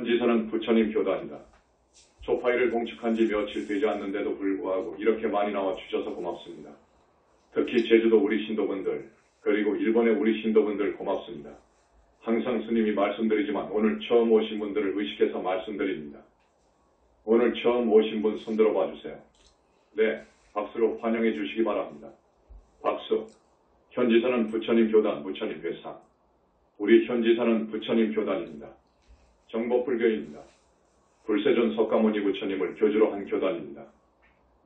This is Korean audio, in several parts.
현지사는 부처님 교단이다. 초파이를 봉축한 지 며칠 되지 않는데도 불구하고 이렇게 많이 나와 주셔서 고맙습니다. 특히 제주도 우리 신도분들, 그리고 일본의 우리 신도분들 고맙습니다. 항상 스님이 말씀드리지만 오늘 처음 오신 분들을 의식해서 말씀드립니다. 오늘 처음 오신 분 손들어 봐주세요. 네, 박수로 환영해 주시기 바랍니다. 박수. 현지사는 부처님 교단, 부처님 회상. 우리 현지사는 부처님 교단입니다. 정법불교입니다. 불세존 석가모니 부처님을 교주로 한 교단입니다.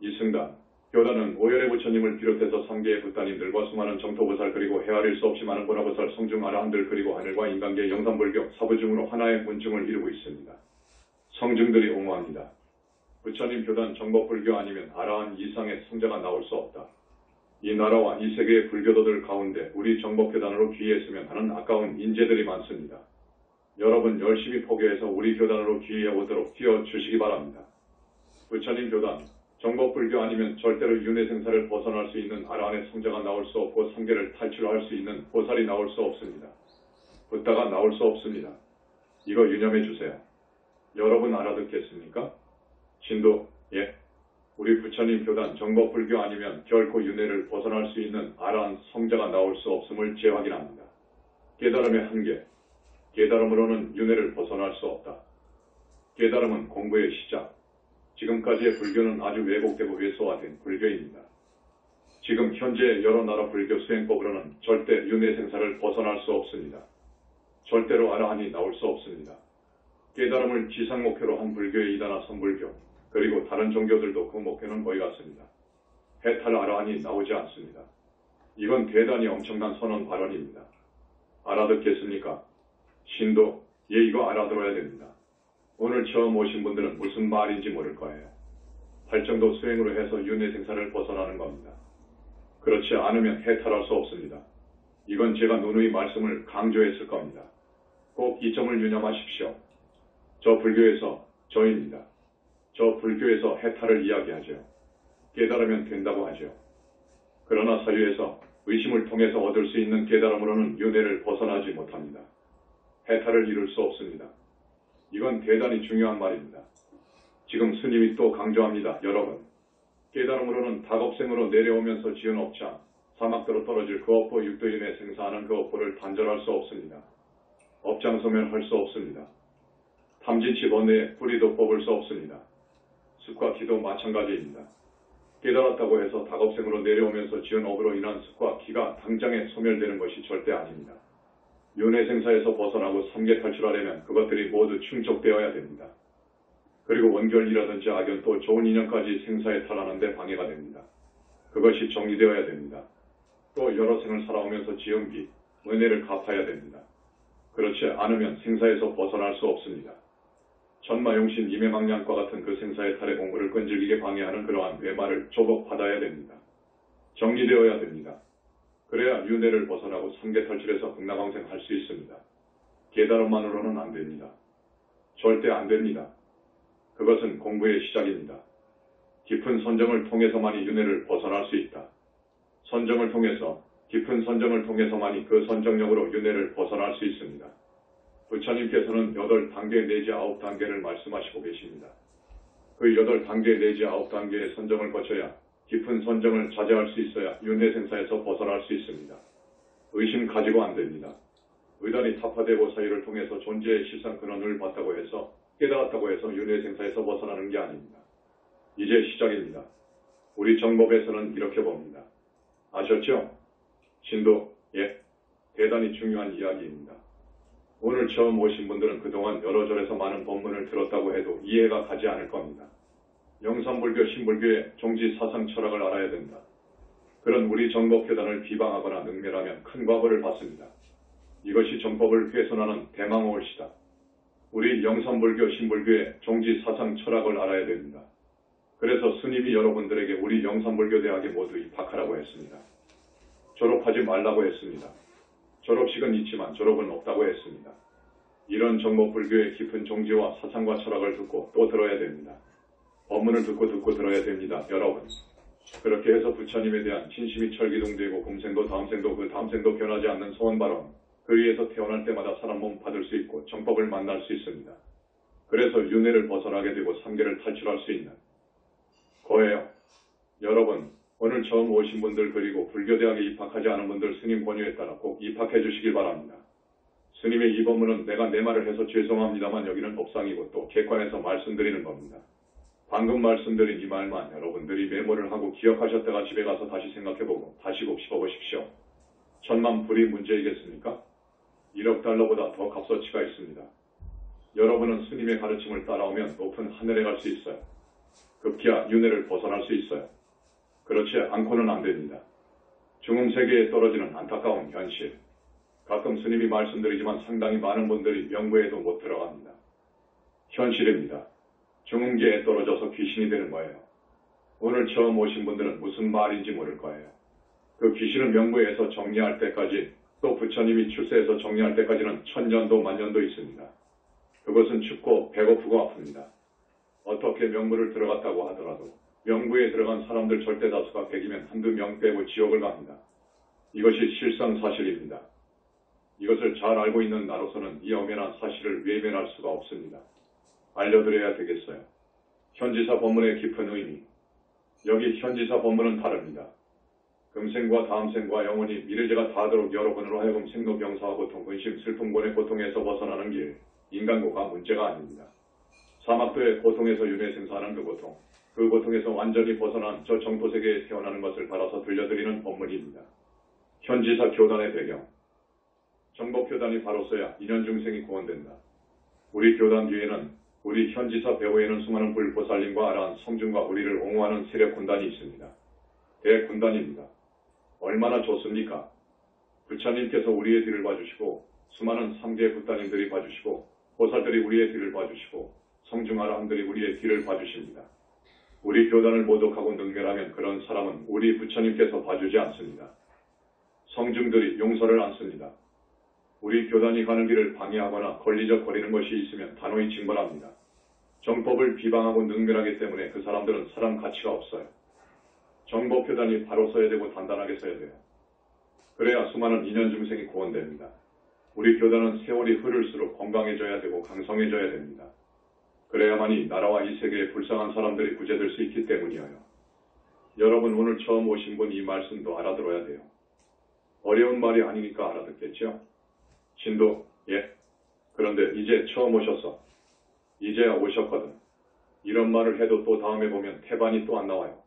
이승단, 교단은 오열의 부처님을 비롯해서 상계의 부따님들과 수많은 정토보살 그리고 헤아릴 수 없이 많은 보라보살 성중 아라한들 그리고 하늘과 인간계 영산불교 사부중으로 하나의 문중을 이루고 있습니다. 성중들이 옹호합니다. 부처님 교단 정법불교 아니면 아라한 이상의 성자가 나올 수 없다. 이 나라와 이 세계의 불교도들 가운데 우리 정법교단으로 귀의했으면 하는 아까운 인재들이 많습니다. 여러분 열심히 포교해서 우리 교단으로 귀의해 오도록 띄워주시기 바랍니다. 부처님 교단, 정법불교 아니면 절대로 윤회생사를 벗어날 수 있는 아라한의 성자가 나올 수 없고 삼계를 탈출할 수 있는 보살이 나올 수 없습니다. 붓다가 나올 수 없습니다. 이거 유념해 주세요. 여러분 알아듣겠습니까? 진도, 예. 우리 부처님 교단 정법불교 아니면 결코 윤회를 벗어날 수 있는 아라한 성자가 나올 수 없음을 재확인합니다. 깨달음의 한계. 깨달음으로는 윤회를 벗어날 수 없다. 깨달음은 공부의 시작. 지금까지의 불교는 아주 왜곡되고 왜소화된 불교입니다. 지금 현재 여러 나라 불교 수행법으로는 절대 윤회생사를 벗어날 수 없습니다. 절대로 아라한이 나올 수 없습니다. 깨달음을 지상 목표로 한 불교의 이단화 선불교, 그리고 다른 종교들도 그 목표는 거의 같습니다. 해탈 아라한이 나오지 않습니다. 이건 대단히 엄청난 선언 발언입니다. 알아듣겠습니까? 신도, 예, 이거 알아들어야 됩니다. 오늘 처음 오신 분들은 무슨 말인지 모를 거예요. 발정도 수행으로 해서 윤회생사를 벗어나는 겁니다. 그렇지 않으면 해탈할 수 없습니다. 이건 제가 누누이 말씀을 강조했을 겁니다. 꼭 이 점을 유념하십시오. 저 불교에서 저입니다. 저 불교에서 해탈을 이야기하죠. 깨달으면 된다고 하죠. 그러나 사유에서 의심을 통해서 얻을 수 있는 깨달음으로는 윤회를 벗어나지 못합니다. 해탈을 이룰 수 없습니다. 이건 대단히 중요한 말입니다. 지금 스님이 또 강조합니다. 여러분, 깨달음으로는 닭업생으로 내려오면서 지은 업장, 사막도로 떨어질 그 업보 육도윤회 생사하는 그 업보를 단절할 수 없습니다. 업장 소멸할 수 없습니다. 탐진치 번뇌에 뿌리도 뽑을 수 없습니다. 습과 기도 마찬가지입니다. 깨달았다고 해서 닭업생으로 내려오면서 지은 업으로 인한 습과 기가 당장에 소멸되는 것이 절대 아닙니다. 윤회생사에서 벗어나고 삼계 탈출하려면 그것들이 모두 충족되어야 됩니다. 그리고 원결이라든지 악연 또 좋은 인연까지 생사에 탈하는 데 방해가 됩니다. 그것이 정리되어야 됩니다. 또 여러 생을 살아오면서 지은 빚, 은혜를 갚아야 됩니다. 그렇지 않으면 생사에서 벗어날 수 없습니다. 천마용신 임해망량과 같은 그 생사의 탈의 공부를 끈질기게 방해하는 그러한 외마를 조복받아야 됩니다. 정리되어야 됩니다. 그래야 윤회를 벗어나고 삼계 탈출해서 극락왕생 할 수 있습니다. 깨달음만으로는 안 됩니다. 절대 안 됩니다. 그것은 공부의 시작입니다. 깊은 선정을 통해서만이 윤회를 벗어날 수 있다. 선정을 통해서, 깊은 선정을 통해서만이 그 선정력으로 윤회를 벗어날 수 있습니다. 부처님께서는 8단계 내지 9단계를 말씀하시고 계십니다. 그 8단계 내지 9단계의 선정을 거쳐야 깊은 선정을 자제할 수 있어야 윤회생사에서 벗어날 수 있습니다. 의심 가지고 안 됩니다. 의단이 타파되고 사유를 통해서 존재의 실상 근원을 봤다고 해서 깨달았다고 해서 윤회생사에서 벗어나는 게 아닙니다. 이제 시작입니다. 우리 정법에서는 이렇게 봅니다. 아셨죠? 신도, 예, 대단히 중요한 이야기입니다. 오늘 처음 오신 분들은 그동안 여러 절에서 많은 법문을 들었다고 해도 이해가 가지 않을 겁니다. 영산불교, 신불교의 종지 사상 철학을 알아야 된다. 그런 우리 정법교단을 비방하거나 능멸하면 큰 과보를 받습니다. 이것이 정법을 훼손하는 대망호올시다. 우리 영산불교, 신불교의 종지 사상 철학을 알아야 됩니다. 그래서 스님이 여러분들에게 우리 영산불교 대학에 모두 입학하라고 했습니다. 졸업하지 말라고 했습니다. 졸업식은 있지만 졸업은 없다고 했습니다. 이런 정법불교의 깊은 종지와 사상과 철학을 듣고 또 들어야 됩니다. 법문을 듣고 들어야 됩니다. 여러분. 그렇게 해서 부처님에 대한 진심이 철기동되고 금생도 다음생도 그 다음생도 변하지 않는 소원 발언, 그 위에서 태어날 때마다 사람 몸 받을 수 있고 정법을 만날 수 있습니다. 그래서 윤회를 벗어나게 되고 삼계를 탈출할 수 있는 거예요. 여러분, 오늘 처음 오신 분들 그리고 불교대학에 입학하지 않은 분들 스님 권유에 따라 꼭 입학해 주시길 바랍니다. 스님의 이 법문은 내가 내 말을 해서 죄송합니다만 여기는 법상이고 또 객관에서 말씀드리는 겁니다. 방금 말씀드린 이 말만 여러분들이 메모를 하고 기억하셨다가 집에 가서 다시 생각해보고 다시 곱씹어보십시오. 천만 불이 문제이겠습니까? 1억 달러보다 더 값어치가 있습니다. 여러분은 스님의 가르침을 따라오면 높은 하늘에 갈 수 있어요. 급기야 윤회를 벗어날 수 있어요. 그렇지 않고는 안 됩니다. 중음세계에 떨어지는 안타까운 현실. 가끔 스님이 말씀드리지만 상당히 많은 분들이 명부에도 못 들어갑니다. 현실입니다. 중음계에 떨어져서 귀신이 되는 거예요. 오늘 처음 오신 분들은 무슨 말인지 모를 거예요. 그 귀신은 명부에서 정리할 때까지 또 부처님이 출세해서 정리할 때까지는 천년도 만년도 있습니다. 그것은 춥고 배고프고 아픕니다. 어떻게 명부를 들어갔다고 하더라도 명부에 들어간 사람들 절대 다수가 100이면 한두 명 빼고 지옥을 갑니다. 이것이 실상사실입니다. 이것을 잘 알고 있는 나로서는 이 엄연한 사실을 외면할 수가 없습니다. 알려드려야 되겠어요. 현지사 법문의 깊은 의미. 여기 현지사 법문은 다릅니다. 금생과 다음생과 영원히 미래제가 다하도록 여러분으로 하여금 생로병사와 고통, 근심, 슬픔, 고뇌, 고통에서 벗어나는 길, 인간고가 문제가 아닙니다. 사막도의 고통에서 윤회 생사하는 그 고통에서 완전히 벗어난 저 정토세계에 태어나는 것을 바라서 들려드리는 법문입니다. 현지사 교단의 배경. 정법교단이 바로서야 인연중생이 구원된다. 우리 교단 뒤에는 우리 현지사 배후에는 수많은 불보살님과 아라한 성중과 우리를 옹호하는 세력 군단이 있습니다. 대군단입니다. 얼마나 좋습니까? 부처님께서 우리의 뒤를 봐주시고 수많은 3개 부따님들이 봐주시고 보살들이 우리의 뒤를 봐주시고 성중아라함들이 우리의 뒤를 봐주십니다. 우리 교단을 모독하고 능멸하면 그런 사람은 우리 부처님께서 봐주지 않습니다. 성중들이 용서를 않습니다. 우리 교단이 가는 길을 방해하거나 걸리적거리는 것이 있으면 단호히 징벌합니다. 정법을 비방하고 능멸하기 때문에 그 사람들은 사람 가치가 없어요. 정법교단이 바로 서야 되고 단단하게 서야 돼요. 그래야 수많은 인연중생이 구원됩니다. 우리 교단은 세월이 흐를수록 건강해져야 되고 강성해져야 됩니다. 그래야만이 나라와 이 세계에 불쌍한 사람들이 구제될 수 있기 때문이에요. 여러분 오늘 처음 오신 분 이 말씀도 알아들어야 돼요. 어려운 말이 아니니까 알아듣겠죠? 신도, 예. 그런데 이제 처음 오셨어. 이제야 오셨거든. 이런 말을 해도 또 다음에 보면 태반이 또 안 나와요.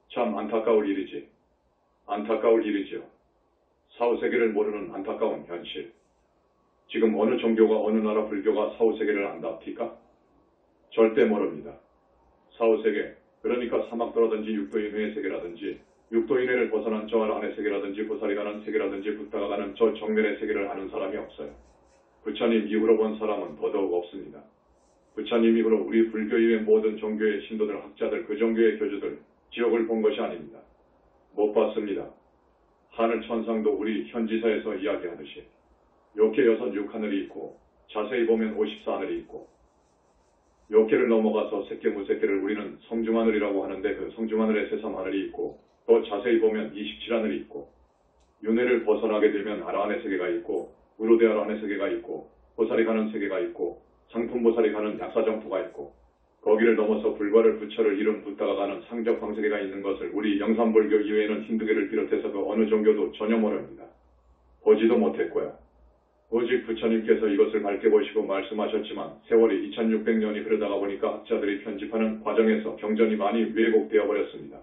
참 안타까울 일이지. 안타까울 일이지요. 사후세계를 모르는 안타까운 현실. 지금 어느 종교가 어느 나라 불교가 사후세계를 안답니까? 절대 모릅니다. 사후세계, 그러니까 사막도라든지 육도인회의 세계라든지 육도인회를 벗어난 저 안의 세계라든지 보살이 가는 세계라든지 부다가 가는 저 정면의 세계를 아는 사람이 없어요. 부처님 이후로 본 사람은 더더욱 없습니다. 부처님 이후로 우리 불교 이외 모든 종교의 신도들, 학자들, 그 종교의 교주들 지옥을 본 것이 아닙니다. 못 봤습니다. 하늘 천상도 우리 현지사에서 이야기하듯이 욕계 여섯 육하늘이 있고 자세히 보면 54하늘이 있고 욕계를 넘어가서 색계 무색계를 우리는 성중하늘이라고 하는데 그 성중하늘에 세삼하늘이 있고 또 자세히 보면 27하늘이 있고 윤회를 벗어나게 되면 아라한의 세계가 있고 우르데 아라한의 세계가 있고 보살이 가는 세계가 있고 상품보살이 가는 약사정토가 있고 거기를 넘어서 불과를 부처를 이룬 부다가 가는 상적방세계가 있는 것을 우리 영산불교 이외에는 힌두교를 비롯해서 그 어느 종교도 전혀 모릅니다. 보지도 못했고요. 오직 부처님께서 이것을 밝게 보시고 말씀하셨지만 세월이 2600년이 흐르다가 보니까 학자들이 편집하는 과정에서 경전이 많이 왜곡되어 버렸습니다.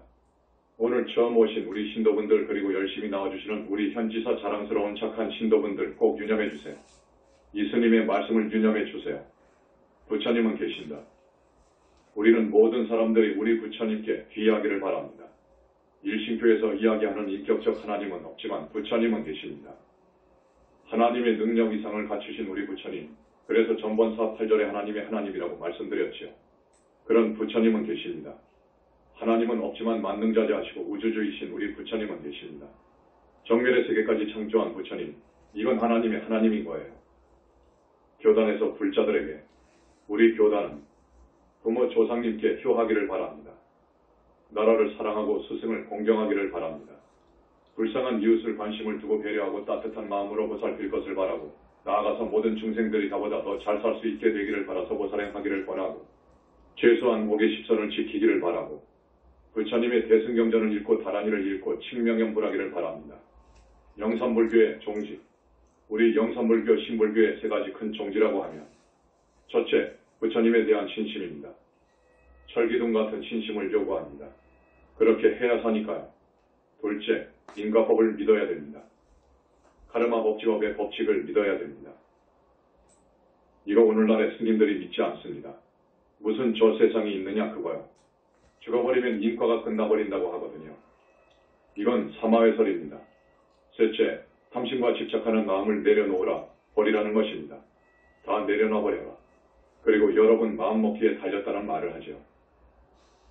오늘 처음 오신 우리 신도분들 그리고 열심히 나와주시는 우리 현지사 자랑스러운 착한 신도분들 꼭 유념해 주세요. 이 스님의 말씀을 유념해 주세요. 부처님은 계신다. 우리는 모든 사람들이 우리 부처님께 귀하기를 바랍니다. 일신교에서 이야기하는 인격적 하나님은 없지만 부처님은 계십니다. 하나님의 능력 이상을 갖추신 우리 부처님, 그래서 전번사 8절에 하나님의 하나님이라고 말씀드렸지요. 그런 부처님은 계십니다. 하나님은 없지만 만능자재하시고 우주주이신 우리 부처님은 계십니다. 정멸의 세계까지 창조한 부처님, 이건 하나님의 하나님인 거예요. 교단에서 불자들에게 우리 교단은 부모 조상님께 효하기를 바랍니다. 나라를 사랑하고 스승을 공경하기를 바랍니다. 불쌍한 이웃을 관심을 두고 배려하고 따뜻한 마음으로 보살필 것을 바라고 나아가서 모든 중생들이 나보다 더 잘 살 수 있게 되기를 바라서 보살행하기를 최소한 5개십선을 지키기를 바라고 부처님의 대승경전을 읽고 다란이를 읽고 칙명연불하기를 바랍니다. 영산불교의 종지, 우리 영산불교 신불교의 세 가지 큰 종지라고 하면 첫째, 부처님에 대한 신심입니다. 철기둥 같은 신심을 요구합니다. 그렇게 해야 사니까요. 둘째, 인과법을 믿어야 됩니다. 카르마 법칙업의 법칙을 믿어야 됩니다. 이거 오늘날의 스님들이 믿지 않습니다. 무슨 저 세상이 있느냐 그거요. 죽어버리면 인과가 끝나버린다고 하거든요. 이건 사마회설입니다. 셋째, 탐심과 집착하는 마음을 내려놓으라, 버리라는 것입니다. 다 내려놔버려라. 그리고 여러분 마음먹기에 달렸다는 말을 하죠.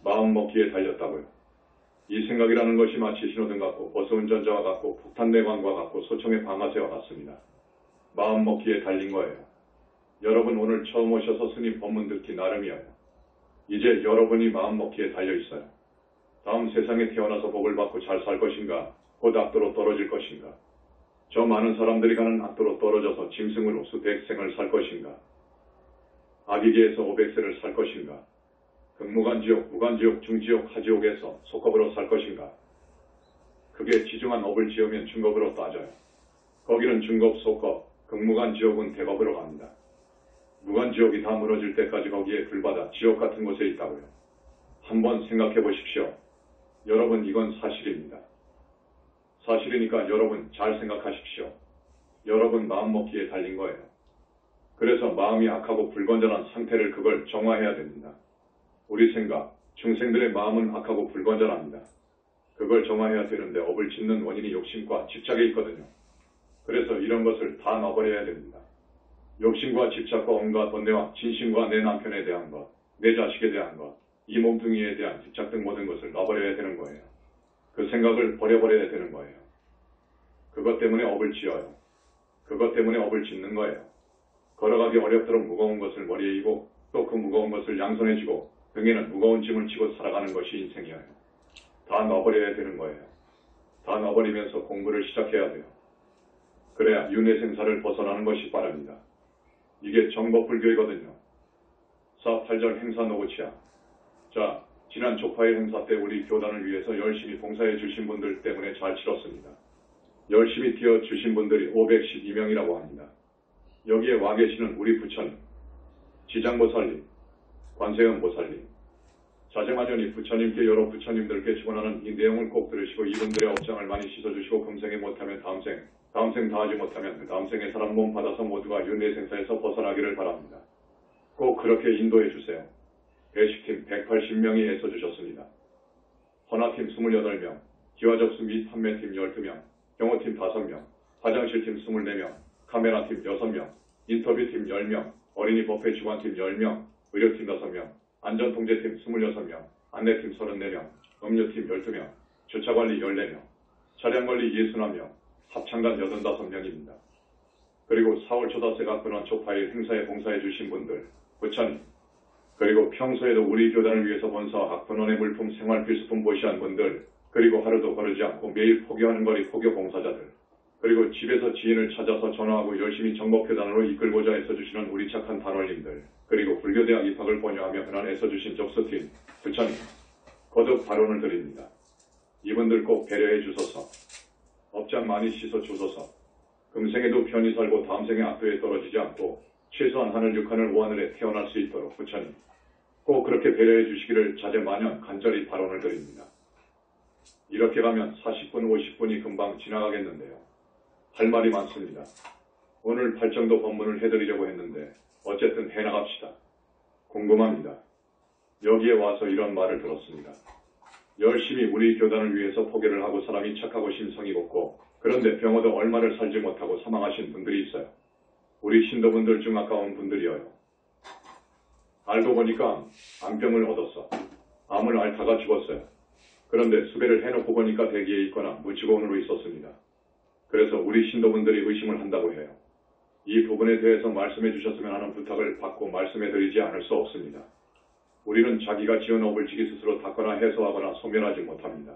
마음먹기에 달렸다고요. 이 생각이라는 것이 마치 신호등 같고 버스운전자와 같고 폭탄 내관과 같고 소총의 방아쇠와 같습니다. 마음먹기에 달린 거예요. 여러분 오늘 처음 오셔서 스님 법문 듣기 나름이에요. 이제 여러분이 마음먹기에 달려있어요. 다음 세상에 태어나서 복을 받고 잘 살 것인가, 곧 악도로 떨어질 것인가, 저 많은 사람들이 가는 악도로 떨어져서 짐승으로 수백생을 살 것인가, 아기계에서 500세를 살 것인가, 극무간지옥, 무간지옥, 중지옥, 하지옥에서 속업으로 살 것인가. 그게 지중한 업을 지으면 중겁으로 따져요. 거기는 중겁, 속겁, 극무간지옥은 대겁으로 갑니다. 무간지옥이 다 무너질 때까지 거기에 불바다, 지옥 같은 곳에 있다고요. 한번 생각해 보십시오. 여러분 이건 사실입니다. 사실이니까 여러분 잘 생각하십시오. 여러분 마음먹기에 달린 거예요. 그래서 마음이 악하고 불건전한 상태를 그걸 정화해야 됩니다. 우리 생각, 중생들의 마음은 악하고 불건전합니다. 그걸 정화해야 되는데 업을 짓는 원인이 욕심과 집착에 있거든요. 그래서 이런 것을 다 놔버려야 됩니다. 욕심과 집착과 온갖 번뇌와 진심과 내 남편에 대한 것, 내 자식에 대한 것, 이 몸뚱이에 대한 집착 등 모든 것을 놔버려야 되는 거예요. 그 생각을 버려버려야 되는 거예요. 그것 때문에 업을 지어요. 그것 때문에 업을 짓는 거예요. 걸어가기 어렵도록 무거운 것을 머리에 이고 또 그 무거운 것을 양손에 쥐고 등에는 무거운 짐을 지고 살아가는 것이 인생이에요. 다 놔버려야 되는 거예요. 다 놔버리면서 공부를 시작해야 돼요. 그래야 윤회생사를 벗어나는 것이 빠릅니다. 이게 정법불교이거든요. 4.8절 행사 노고치야. 자, 지난 초파일 행사 때 우리 교단을 위해서 열심히 봉사해 주신 분들 때문에 잘 치렀습니다. 열심히 뛰어주신 분들이 512명이라고 합니다. 여기에 와 계시는 우리 부처님, 지장보살님, 관세음보살님, 자제마녀니 부처님께 여러 부처님들께 축원하는 이 내용을 꼭 들으시고 이분들의 업장을 많이 씻어주시고 금생에 못하면 다음생 다 하지 못하면 그 다음 생에 사람 몸 받아서 모두가 윤회생사에서 벗어나기를 바랍니다. 꼭 그렇게 인도해 주세요. 배식팀 180명이 애써주셨습니다. 헌화팀 28명, 기와접수 및 판매팀 12명, 경호팀 5명, 화장실팀 24명, 카메라팀 6명, 인터뷰팀 10명, 어린이 법회 주관팀 10명, 의료팀 5명, 안전통제팀 26명, 안내팀 34명, 음료팀 12명, 주차관리 14명, 차량관리 61명, 합창단 85명입니다. 그리고 4월 초다새가 근원 초파일 행사에 봉사해 주신 분들, 부처님, 그리고 평소에도 우리 교단을 위해서 본사와 근원의 물품 생활 필수품 보시한 분들, 그리고 하루도 거르지 않고 매일 포교하는 거리 포교 봉사자들, 그리고 집에서 지인을 찾아서 전화하고 열심히 정법교단으로 이끌고자 애써주시는 우리 착한 단원님들, 그리고 불교대학 입학을 권유하며 그날 애써주신 접수팀, 부처님, 거듭 발언을 드립니다. 이분들 꼭 배려해 주소서, 업장 많이 씻어 주소서, 금생에도 편히 살고 다음 생에 악도에 떨어지지 않고 최소한 하늘 6하늘 5하늘에 태어날 수 있도록 부처님, 꼭 그렇게 배려해 주시기를 자제마냥 간절히 발언을 드립니다. 이렇게 가면 40분, 50분이 금방 지나가겠는데요. 할 말이 많습니다. 오늘 8정도 법문을 해드리려고 했는데 어쨌든 해나갑시다. 궁금합니다. 여기에 와서 이런 말을 들었습니다. 열심히 우리 교단을 위해서 포교를 하고 사람이 착하고 심성이 곱고 그런데 병어도 얼마를 살지 못하고 사망하신 분들이 있어요. 우리 신도분들 중 아까운 분들이어요. 알고 보니까 암병을 얻었어. 암을 앓다가 죽었어요. 그런데 수배를 해놓고 보니까 대기에 있거나 무치고원으로 있었습니다. 그래서 우리 신도분들이 의심을 한다고 해요. 이 부분에 대해서 말씀해 주셨으면 하는 부탁을 받고 말씀해 드리지 않을 수 없습니다. 우리는 자기가 지은 업을 지기 스스로 닦거나 해소하거나 소멸하지 못합니다.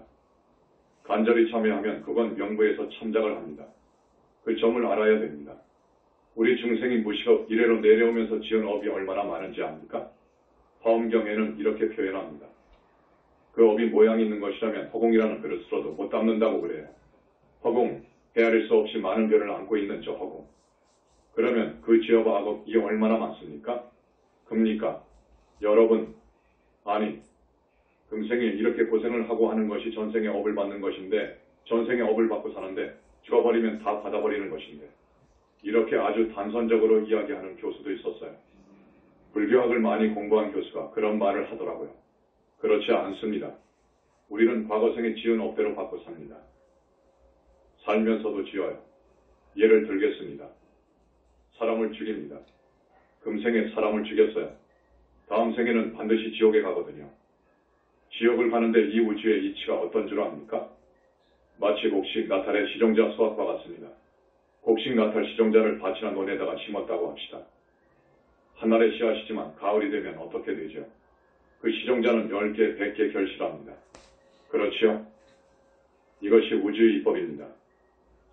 간절히 참여하면 그건 명부에서 참작을 합니다. 그 점을 알아야 됩니다. 우리 중생이 무식업 이래로 내려오면서 지은 업이 얼마나 많은지 압니까? 화엄경에는 이렇게 표현합니다. 그 업이 모양이 있는 것이라면 허공이라는 그릇으로도 못 담는다고 그래요. 허공, 헤아릴 수 없이 많은 별을 안고 있는 저 허공. 그러면 그 지업 악업이 얼마나 많습니까? 큽니까? 여러분, 아니, 금생에 이렇게 고생을 하고 하는 것이 전생의 업을 받는 것인데, 전생의 업을 받고 사는데 죽어버리면 다 받아버리는 것인데, 이렇게 아주 단선적으로 이야기하는 교수도 있었어요. 불교학을 많이 공부한 교수가 그런 말을 하더라고요. 그렇지 않습니다. 우리는 과거생에 지은 업대로 받고 삽니다. 살면서도 지어요. 예를 들겠습니다. 사람을 죽입니다. 금생에 사람을 죽였어요. 다음 생에는 반드시 지옥에 가거든요. 지옥을 가는데 이 우주의 이치가 어떤 줄 압니까? 마치 곡식 나탈의 시종자 수확과 같습니다. 곡식 나탈 시종자를 밭이나 논에다가 심었다고 합시다. 한날의 씨앗이지만 가을이 되면 어떻게 되죠? 그 시종자는 10개, 100개 결실합니다. 그렇지요? 이것이 우주의 이법입니다.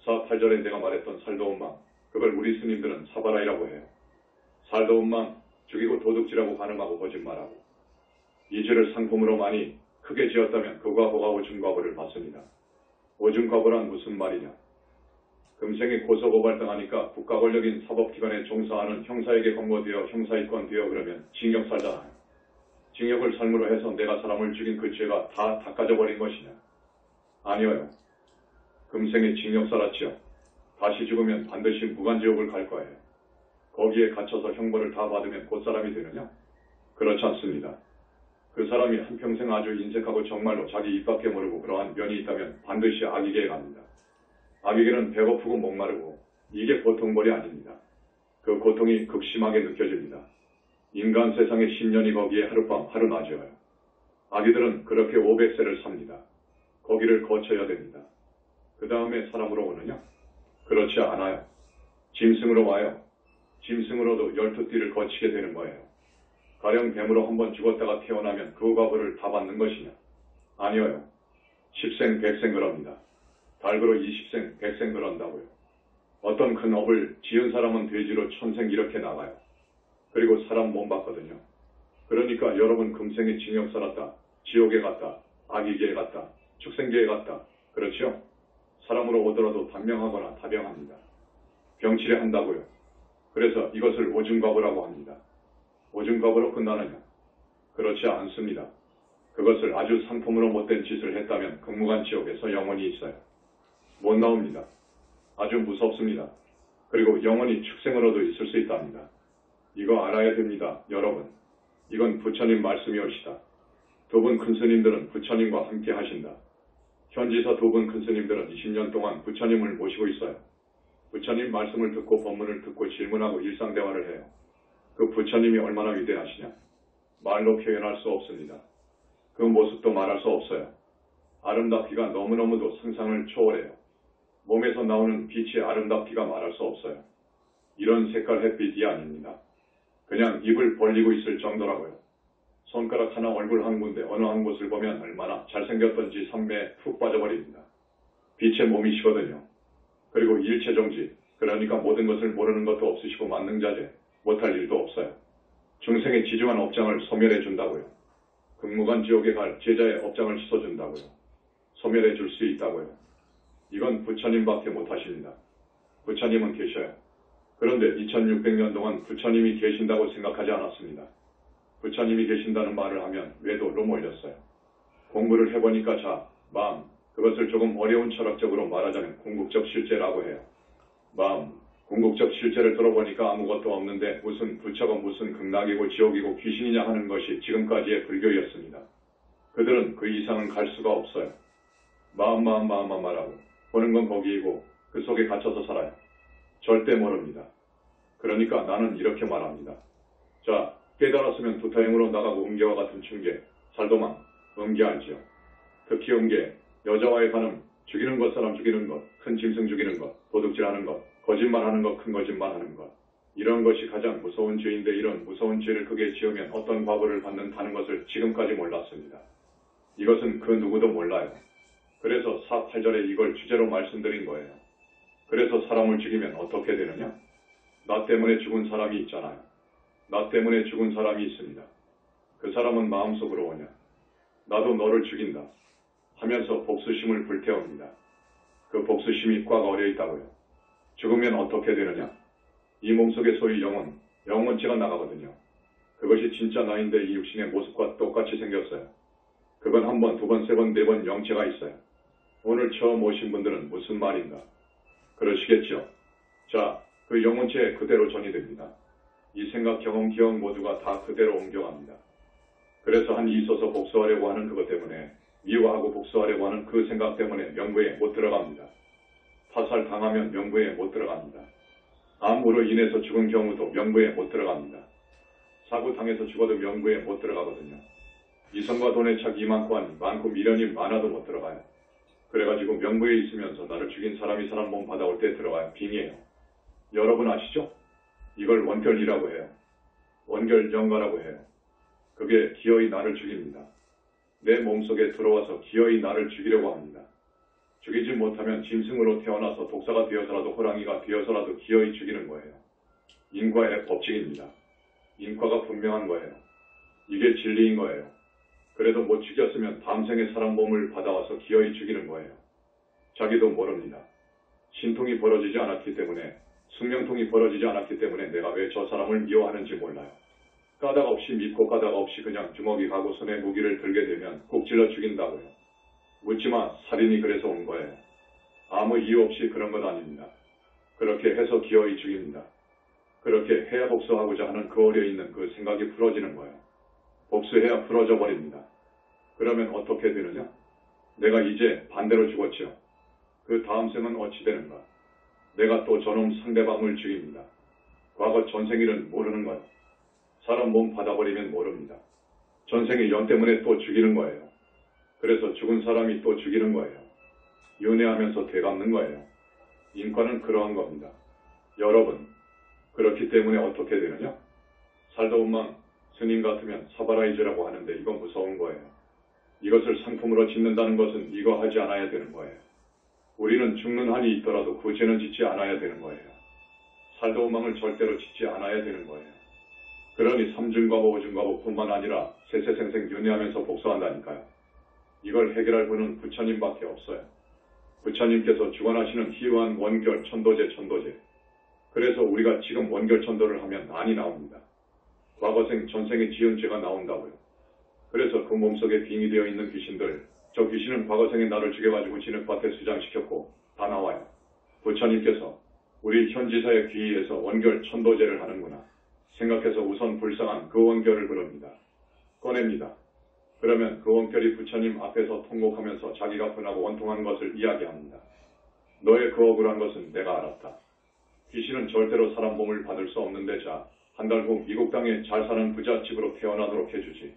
4.8절에 내가 말했던 살더운 맘, 그걸 우리 스님들은 사바라이라고 해요. 살더운 맘, 죽이고 도둑질하고 가늠하고 거짓말하고. 이 죄를 상품으로 많이 크게 지었다면 그가 보가 오줌과벌을 받습니다. 오줌과벌은 무슨 말이냐? 금생에 고소고발당하니까 국가 권력인 사법기관에 종사하는 형사에게 검거되어 형사입건 되어 그러면 징역 살잖아요. 징역을 삶으로 해서 내가 사람을 죽인 그 죄가 다 닦아져버린 것이냐? 아니어요. 금생에 징역 살았지요. 다시 죽으면 반드시 무간지옥을 갈 거예요. 거기에 갇혀서 형벌을 다 받으면 곧 사람이 되느냐? 그렇지 않습니다. 그 사람이 한평생 아주 인색하고 정말로 자기 입밖에 모르고 그러한 면이 있다면 반드시 악이계에 갑니다. 악이계는 배고프고 목마르고 이게 고통벌이 아닙니다. 그 고통이 극심하게 느껴집니다. 인간 세상의 10년이 거기에 하룻밤 하루낮이어요. 아기들은 그렇게 500세를 삽니다. 거기를 거쳐야 됩니다. 그 다음에 사람으로 오느냐? 그렇지 않아요. 짐승으로 와요. 짐승으로도 12띠를 거치게 되는 거예요. 가령 뱀으로 한번 죽었다가 태어나면 그 과보를 다 받는 것이냐? 아니어요. 10생, 100생 그럽니다. 달그로 20생, 100생 그런다고요. 어떤 큰 업을 지은 사람은 돼지로 천생 이렇게 나가요. 그리고 사람 못 받거든요. 그러니까 여러분 금생에 징역 살았다, 지옥에 갔다, 악이계에 갔다, 축생계에 갔다. 그렇죠? 사람으로 오더라도 단명하거나 다병합니다. 병치레 한다고요. 그래서 이것을 오줌과보라고 합니다. 오줌과보로 끝나느냐? 그렇지 않습니다. 그것을 아주 상품으로 못된 짓을 했다면 극무간 지옥에서 영원히 있어요. 못 나옵니다. 아주 무섭습니다. 그리고 영원히 축생으로도 있을 수 있답니다. 이거 알아야 됩니다, 여러분. 이건 부처님 말씀이옵시다. 두 분 큰 스님들은 부처님과 함께 하신다. 현지서 두 분 큰 스님들은 20년 동안 부처님을 모시고 있어요. 부처님 말씀을 듣고 법문을 듣고 질문하고 일상대화를 해요. 그 부처님이 얼마나 위대하시냐? 말로 표현할 수 없습니다. 그 모습도 말할 수 없어요. 아름답기가 너무너무도 상상을 초월해요. 몸에서 나오는 빛의 아름답기가 말할 수 없어요. 이런 색깔 햇빛이 아닙니다. 그냥 입을 벌리고 있을 정도라고요. 손가락 하나 얼굴 한 군데 어느 한 곳을 보면 얼마나 잘생겼던지 선매에 푹 빠져버립니다. 빛의 몸이시거든요. 그리고 일체정지, 그러니까 모든 것을 모르는 것도 없으시고 만능자재, 못할 일도 없어요. 중생의 지중한 업장을 소멸해 준다고요. 극무간 지옥에 갈 제자의 업장을 씻어준다고요. 소멸해 줄 수 있다고요. 이건 부처님밖에 못하십니다. 부처님은 계셔요. 그런데 2600년 동안 부처님이 계신다고 생각하지 않았습니다. 부처님이 계신다는 말을 하면 외도로 몰렸어요. 공부를 해보니까 자, 마음, 그것을 조금 어려운 철학적으로 말하자면 궁극적 실제라고 해요. 마음, 궁극적 실제를 들어보니까 아무것도 없는데 무슨 부처가 무슨 극락이고 지옥이고 귀신이냐 하는 것이 지금까지의 불교였습니다. 그들은 그 이상은 갈 수가 없어요. 마음만 말하고 보는 건 거기이고 그 속에 갇혀서 살아요. 절대 모릅니다. 그러니까 나는 이렇게 말합니다. 자, 깨달았으면 두타행으로 나가고 음계와 같은 춘계, 살도망, 음계 알지요. 특히 음계, 여자와의 간음, 죽이는 것 사람 죽이는 것, 큰 짐승 죽이는 것, 도둑질하는 것, 거짓말하는 것, 큰 거짓말하는 것. 이런 것이 가장 무서운 죄인데 이런 무서운 죄를 크게 지으면 어떤 과보를 받는다는 것을 지금까지 몰랐습니다. 이것은 그 누구도 몰라요. 그래서 4.8절에 이걸 주제로 말씀드린 거예요. 그래서 사람을 죽이면 어떻게 되느냐? 나 때문에 죽은 사람이 있잖아요. 나 때문에 죽은 사람이 있습니다. 그 사람은 마음속으로 오냐. 나도 너를 죽인다. 하면서 복수심을 불태웁니다. 그 복수심이 꽉 어려 있다고요. 죽으면 어떻게 되느냐? 이 몸속의 소위 영혼체가 나가거든요. 그것이 진짜 나인데 이 육신의 모습과 똑같이 생겼어요. 그건 한 번, 두 번, 세 번, 네 번 영체가 있어요. 오늘 처음 오신 분들은 무슨 말인가? 그러시겠죠? 자, 그 영혼체 그대로 전이 됩니다. 이 생각, 경험, 기억 모두가 다 그대로 옮겨갑니다. 그래서 한이 있어서 복수하려고 하는 그것 때문에, 미워하고 복수하려고 하는 그 생각 때문에 명부에 못 들어갑니다. 타살 당하면 명부에 못 들어갑니다. 암으로 인해서 죽은 경우도 명부에 못 들어갑니다. 사고 당해서 죽어도 명부에 못 들어가거든요. 이성과 돈의 착이 많고 미련이 많아도 못 들어가요. 그래가지고 명부에 있으면서 나를 죽인 사람이 사람 몸 받아올 때 들어가요. 빙이에요. 여러분 아시죠? 이걸 원결이라고 해요. 원결영가라고 해요. 그게 기어이 나를 죽입니다. 내 몸속에 들어와서 기어이 나를 죽이려고 합니다. 죽이지 못하면 짐승으로 태어나서 독사가 되어서라도 호랑이가 되어서라도 기어이 죽이는 거예요. 인과의 법칙입니다. 인과가 분명한 거예요. 이게 진리인 거예요. 그래도 못 죽였으면 다음 생에 사람 몸을 받아와서 기어이 죽이는 거예요. 자기도 모릅니다. 신통이 벌어지지 않았기 때문에, 숙명통이 벌어지지 않았기 때문에 내가 왜 저 사람을 미워하는지 몰라요. 까닭 없이 믿고 까닭 없이 그냥 주먹이 가고 손에 무기를 들게 되면 꼭 찔러 죽인다고요. 묻지마, 살인이 그래서 온 거예요. 아무 이유 없이 그런 것 아닙니다. 그렇게 해서 기어이 죽입니다. 그렇게 해야 복수하고자 하는 그 어려있는 그 생각이 풀어지는 거예요. 복수해야 풀어져 버립니다. 그러면 어떻게 되느냐? 내가 이제 반대로 죽었죠. 그 다음 생은 어찌 되는가? 내가 또 저놈 상대방을 죽입니다. 과거 전생일은 모르는 거예요. 사람 몸 받아버리면 모릅니다. 전생의 연 때문에 또 죽이는 거예요. 그래서 죽은 사람이 또 죽이는 거예요. 윤회하면서 되갚는 거예요. 인과는 그러한 겁니다. 여러분, 그렇기 때문에 어떻게 되느냐? 살다 온망 스님 같으면 사바라이즈라고 하는데 이건 무서운 거예요. 이것을 상품으로 짓는다는 것은 이거 하지 않아야 되는 거예요. 우리는 죽는 한이 있더라도 그 죄는 짓지 않아야 되는 거예요. 살다 온망을 절대로 짓지 않아야 되는 거예요. 그러니 삼중과보, 오중과보뿐만 아니라 세세생생 윤회하면서 복수한다니까요. 이걸 해결할 분은 부처님밖에 없어요. 부처님께서 주관하시는 희유한 원결 천도제. 그래서 우리가 지금 원결 천도를 하면 난이 나옵니다. 과거생, 전생에 지은 죄가 나온다고요. 그래서 그 몸속에 빙이 되어 있는 귀신들, 저 귀신은 과거생에 나를 죽여가지고 진흙밭에 수장시켰고 다 나와요. 부처님께서 우리 현지사의 귀의에서 원결 천도제를 하는구나 생각해서 우선 불쌍한 그 원결을 부릅니다. 꺼냅니다. 그러면 그 원결이 부처님 앞에서 통곡하면서 자기가 분하고 원통한 것을 이야기합니다. 너의 그 억울한 것은 내가 알았다. 귀신은 절대로 사람 몸을 받을 수 없는데 자, 한 달 후 미국 땅에 잘 사는 부잣집으로 태어나도록 해주지.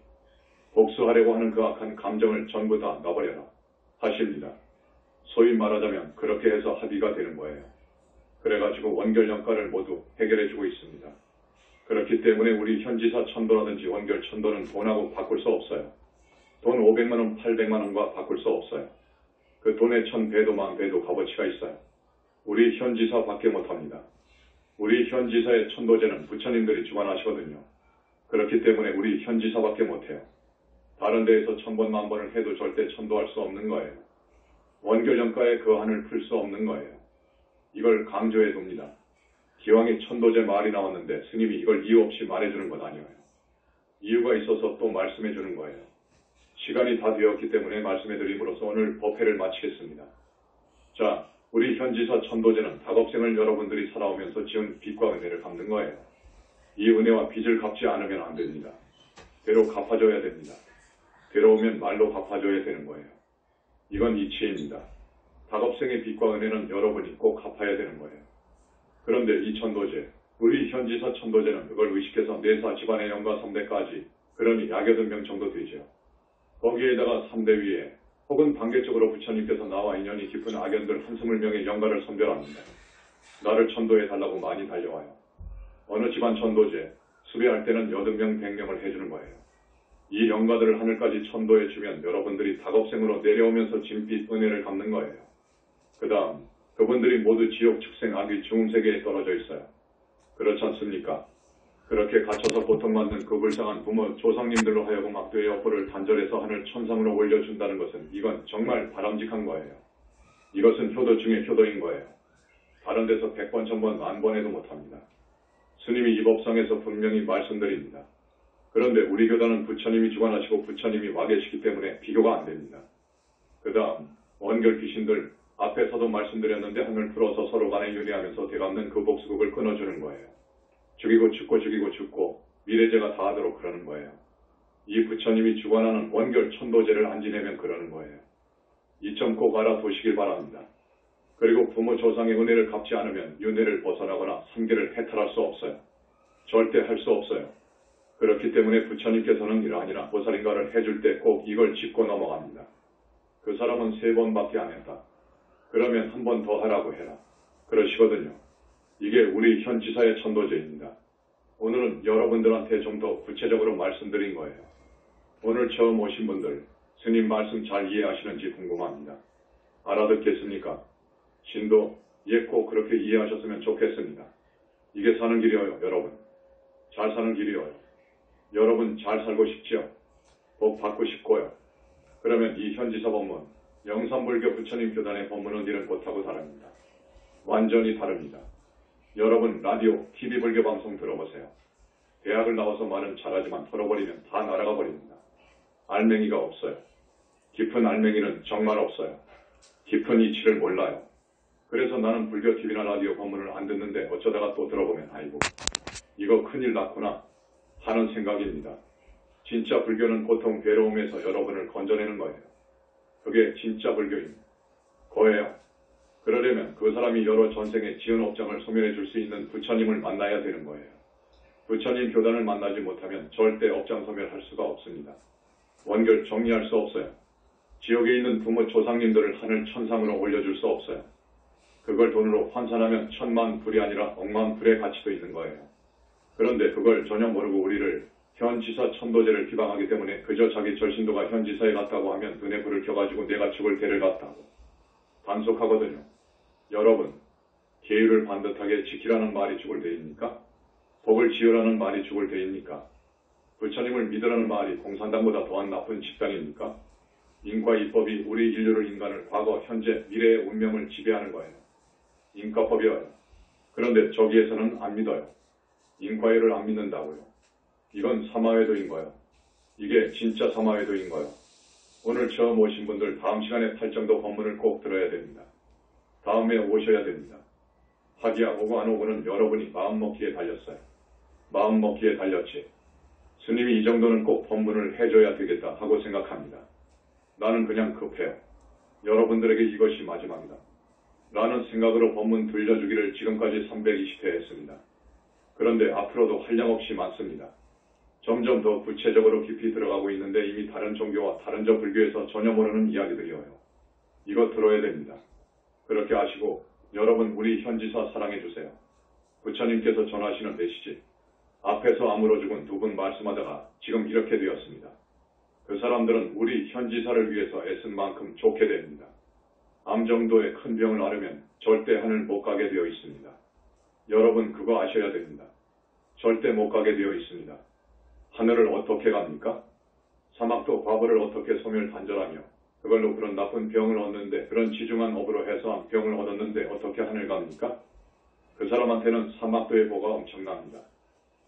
복수하려고 하는 그 악한 감정을 전부 다 놔버려라 하십니다. 소위 말하자면 그렇게 해서 합의가 되는 거예요. 그래가지고 원결 영가를 모두 해결해주고 있습니다. 그렇기 때문에 우리 현지사 천도라든지 원결 천도는 돈하고 바꿀 수 없어요. 돈 500만원, 800만원과 바꿀 수 없어요. 그 돈의 1000배도 10,000배도 값어치가 있어요. 우리 현지사 밖에 못합니다. 우리 현지사의 천도제는 부처님들이 주관하시거든요. 그렇기 때문에 우리 현지사밖에 못해요. 다른 데에서 1000번, 10,000번을 해도 절대 천도할 수 없는 거예요. 원결정가의 그 한을 풀 수 없는 거예요. 이걸 강조해 둡니다. 기왕에 천도제 말이 나왔는데 스님이 이걸 이유 없이 말해주는 건 아니에요. 이유가 있어서 또 말씀해 주는 거예요. 시간이 다 되었기 때문에 말씀해 드림으로써 오늘 법회를 마치겠습니다. 자, 우리 현지사 천도제는 다겁생을 여러분들이 살아오면서 지은 빚과 은혜를 갚는 거예요. 이 은혜와 빚을 갚지 않으면 안 됩니다. 되로 갚아줘야 됩니다. 되로오면 말로 갚아줘야 되는 거예요. 이건 이치입니다. 다겁생의 빚과 은혜는 여러분이 꼭 갚아야 되는 거예요. 그런데 이 천도제, 우리 현지사 천도제는 그걸 의식해서 내사 집안의 영가 3대까지, 그러니 약여든명 정도 되죠. 거기에다가 3대 위에 혹은 반개적으로 부처님께서 나와 인연이 깊은 악연들 한스물 명의 영가를 선별합니다. 나를 천도해달라고 많이 달려와요. 어느 집안 천도제, 수배할 때는 80명, 100명을 해주는 거예요. 이 영가들을 하늘까지 천도해주면 여러분들이 다겁생으로 내려오면서 진빛 은혜를 갚는 거예요. 그 다음 그분들이 모두 지옥, 축생, 악귀, 중음세계에 떨어져 있어요. 그렇지 않습니까? 그렇게 갇혀서 고통받는 그 불쌍한 부모 조상님들로 하여금 악도의 업보를 단절해서 하늘 천상으로 올려준다는 것은 이건 정말 바람직한 거예요. 이것은 효도 중에 효도인 거예요. 다른 데서 100번, 1000번, 10,000번 해도 못합니다. 스님이 이 법상에서 분명히 말씀드립니다. 그런데 우리 교단은 부처님이 주관하시고 부처님이 와 계시기 때문에 비교가 안 됩니다. 그 다음 원결 귀신들 앞에서도 말씀드렸는데 하늘 풀어서 서로 간에 윤회하면서 되갚는 그 복수극을 끊어주는 거예요. 죽이고 죽고 죽이고 죽고 미래제가 다 하도록 그러는 거예요. 이 부처님이 주관하는 원결 천도제를 안 지내면 그러는 거예요. 이 점 꼭 알아두시길 바랍니다. 그리고 부모 조상의 은혜를 갚지 않으면 윤회를 벗어나거나 삼계를 해탈할 수 없어요. 절대 할 수 없어요. 그렇기 때문에 부처님께서는 이러하니라 보살인가를 해줄 때 꼭 이걸 짚고 넘어갑니다. 그 사람은 3번밖에 안 했다. 그러면 한 번 더 하라고 해라. 그러시거든요. 이게 우리 현지사의 천도제입니다. 오늘은 여러분들한테 좀 더 구체적으로 말씀드린 거예요. 오늘 처음 오신 분들 스님 말씀 잘 이해하시는지 궁금합니다. 알아듣겠습니까? 신도 꼭 그렇게 이해하셨으면 좋겠습니다. 이게 사는 길이에요, 여러분. 잘 사는 길이에요. 여러분 잘 살고 싶지요? 복 받고 싶고요. 그러면 이 현지사 법문, 영산불교 부처님 교단의 법문은 이런 곳하고 다릅니다. 완전히 다릅니다. 여러분 라디오, TV 불교 방송 들어보세요. 대학을 나와서 말은 잘하지만 털어버리면 다 날아가 버립니다. 알맹이가 없어요. 깊은 알맹이는 정말 없어요. 깊은 이치를 몰라요. 그래서 나는 불교 TV나 라디오 법문을 안 듣는데 어쩌다가 또 들어보면 아이고 이거 큰일 났구나 하는 생각입니다. 진짜 불교는 고통 괴로움에서 여러분을 건져내는 거예요. 그게 진짜 불교입니다. 거예요. 그러려면 그 사람이 여러 전생의 지은 업장을 소멸해 줄 수 있는 부처님을 만나야 되는 거예요. 부처님 교단을 만나지 못하면 절대 업장 소멸할 수가 없습니다. 원결 정리할 수 없어요. 지옥에 있는 부모 조상님들을 하늘 천상으로 올려줄 수 없어요. 그걸 돈으로 환산하면 1000만 불이 아니라 100,000 불의 가치도 있는 거예요. 그런데 그걸 전혀 모르고 우리를 현지사 천도제를 비방하기 때문에 그저 자기 절신도가 현지사에 갔다고 하면 눈에 불을 켜가지고 내가 죽을 때를 갔다고. 단속하거든요. 여러분, 계율을 반듯하게 지키라는 말이 죽을 때입니까? 복을 지으라는 말이 죽을 때입니까? 부처님을 믿으라는 말이 공산당보다 더한 나쁜 집단입니까? 인과 이법이 우리 인류를 인간을 과거, 현재, 미래의 운명을 지배하는 거예요. 인과법이어요. 그런데 저기에서는 안 믿어요. 인과율을 안 믿는다고요. 이건 사마외도인 거예요. 이게 진짜 사마외도인 거예요. 오늘 처음 오신 분들 다음 시간에 탈정도 법문을 꼭 들어야 됩니다. 다음에 오셔야 됩니다. 하기야 오고 안 오고는 여러분이 마음먹기에 달렸어요. 마음먹기에 달렸지. 스님이 이 정도는 꼭 법문을 해줘야 되겠다 하고 생각합니다. 나는 그냥 급해요. 여러분들에게 이것이 마지막이다. 라는 생각으로 법문 들려주기를 지금까지 320회 했습니다. 그런데 앞으로도 한량없이 많습니다. 점점 더 구체적으로 깊이 들어가고 있는데 이미 다른 종교와 다른 저 불교에서 전혀 모르는 이야기들이어요. 이거 들어야 됩니다. 그렇게 아시고 여러분 우리 현지사 사랑해주세요. 부처님께서 전하시는 메시지. 앞에서 암으로 죽은 두 분 말씀하다가 지금 이렇게 되었습니다. 그 사람들은 우리 현지사를 위해서 애쓴 만큼 좋게 됩니다. 암 정도의 큰 병을 앓으면 절대 하늘 못 가게 되어 있습니다. 여러분 그거 아셔야 됩니다. 절대 못 가게 되어 있습니다. 하늘을 어떻게 갑니까? 사막도 과부를 어떻게 소멸 단절하며 그걸로 그런 나쁜 병을 얻는데 그런 지중한 업으로 해서 병을 얻었는데 어떻게 하늘 갑니까? 그 사람한테는 사막도의 보가 엄청납니다.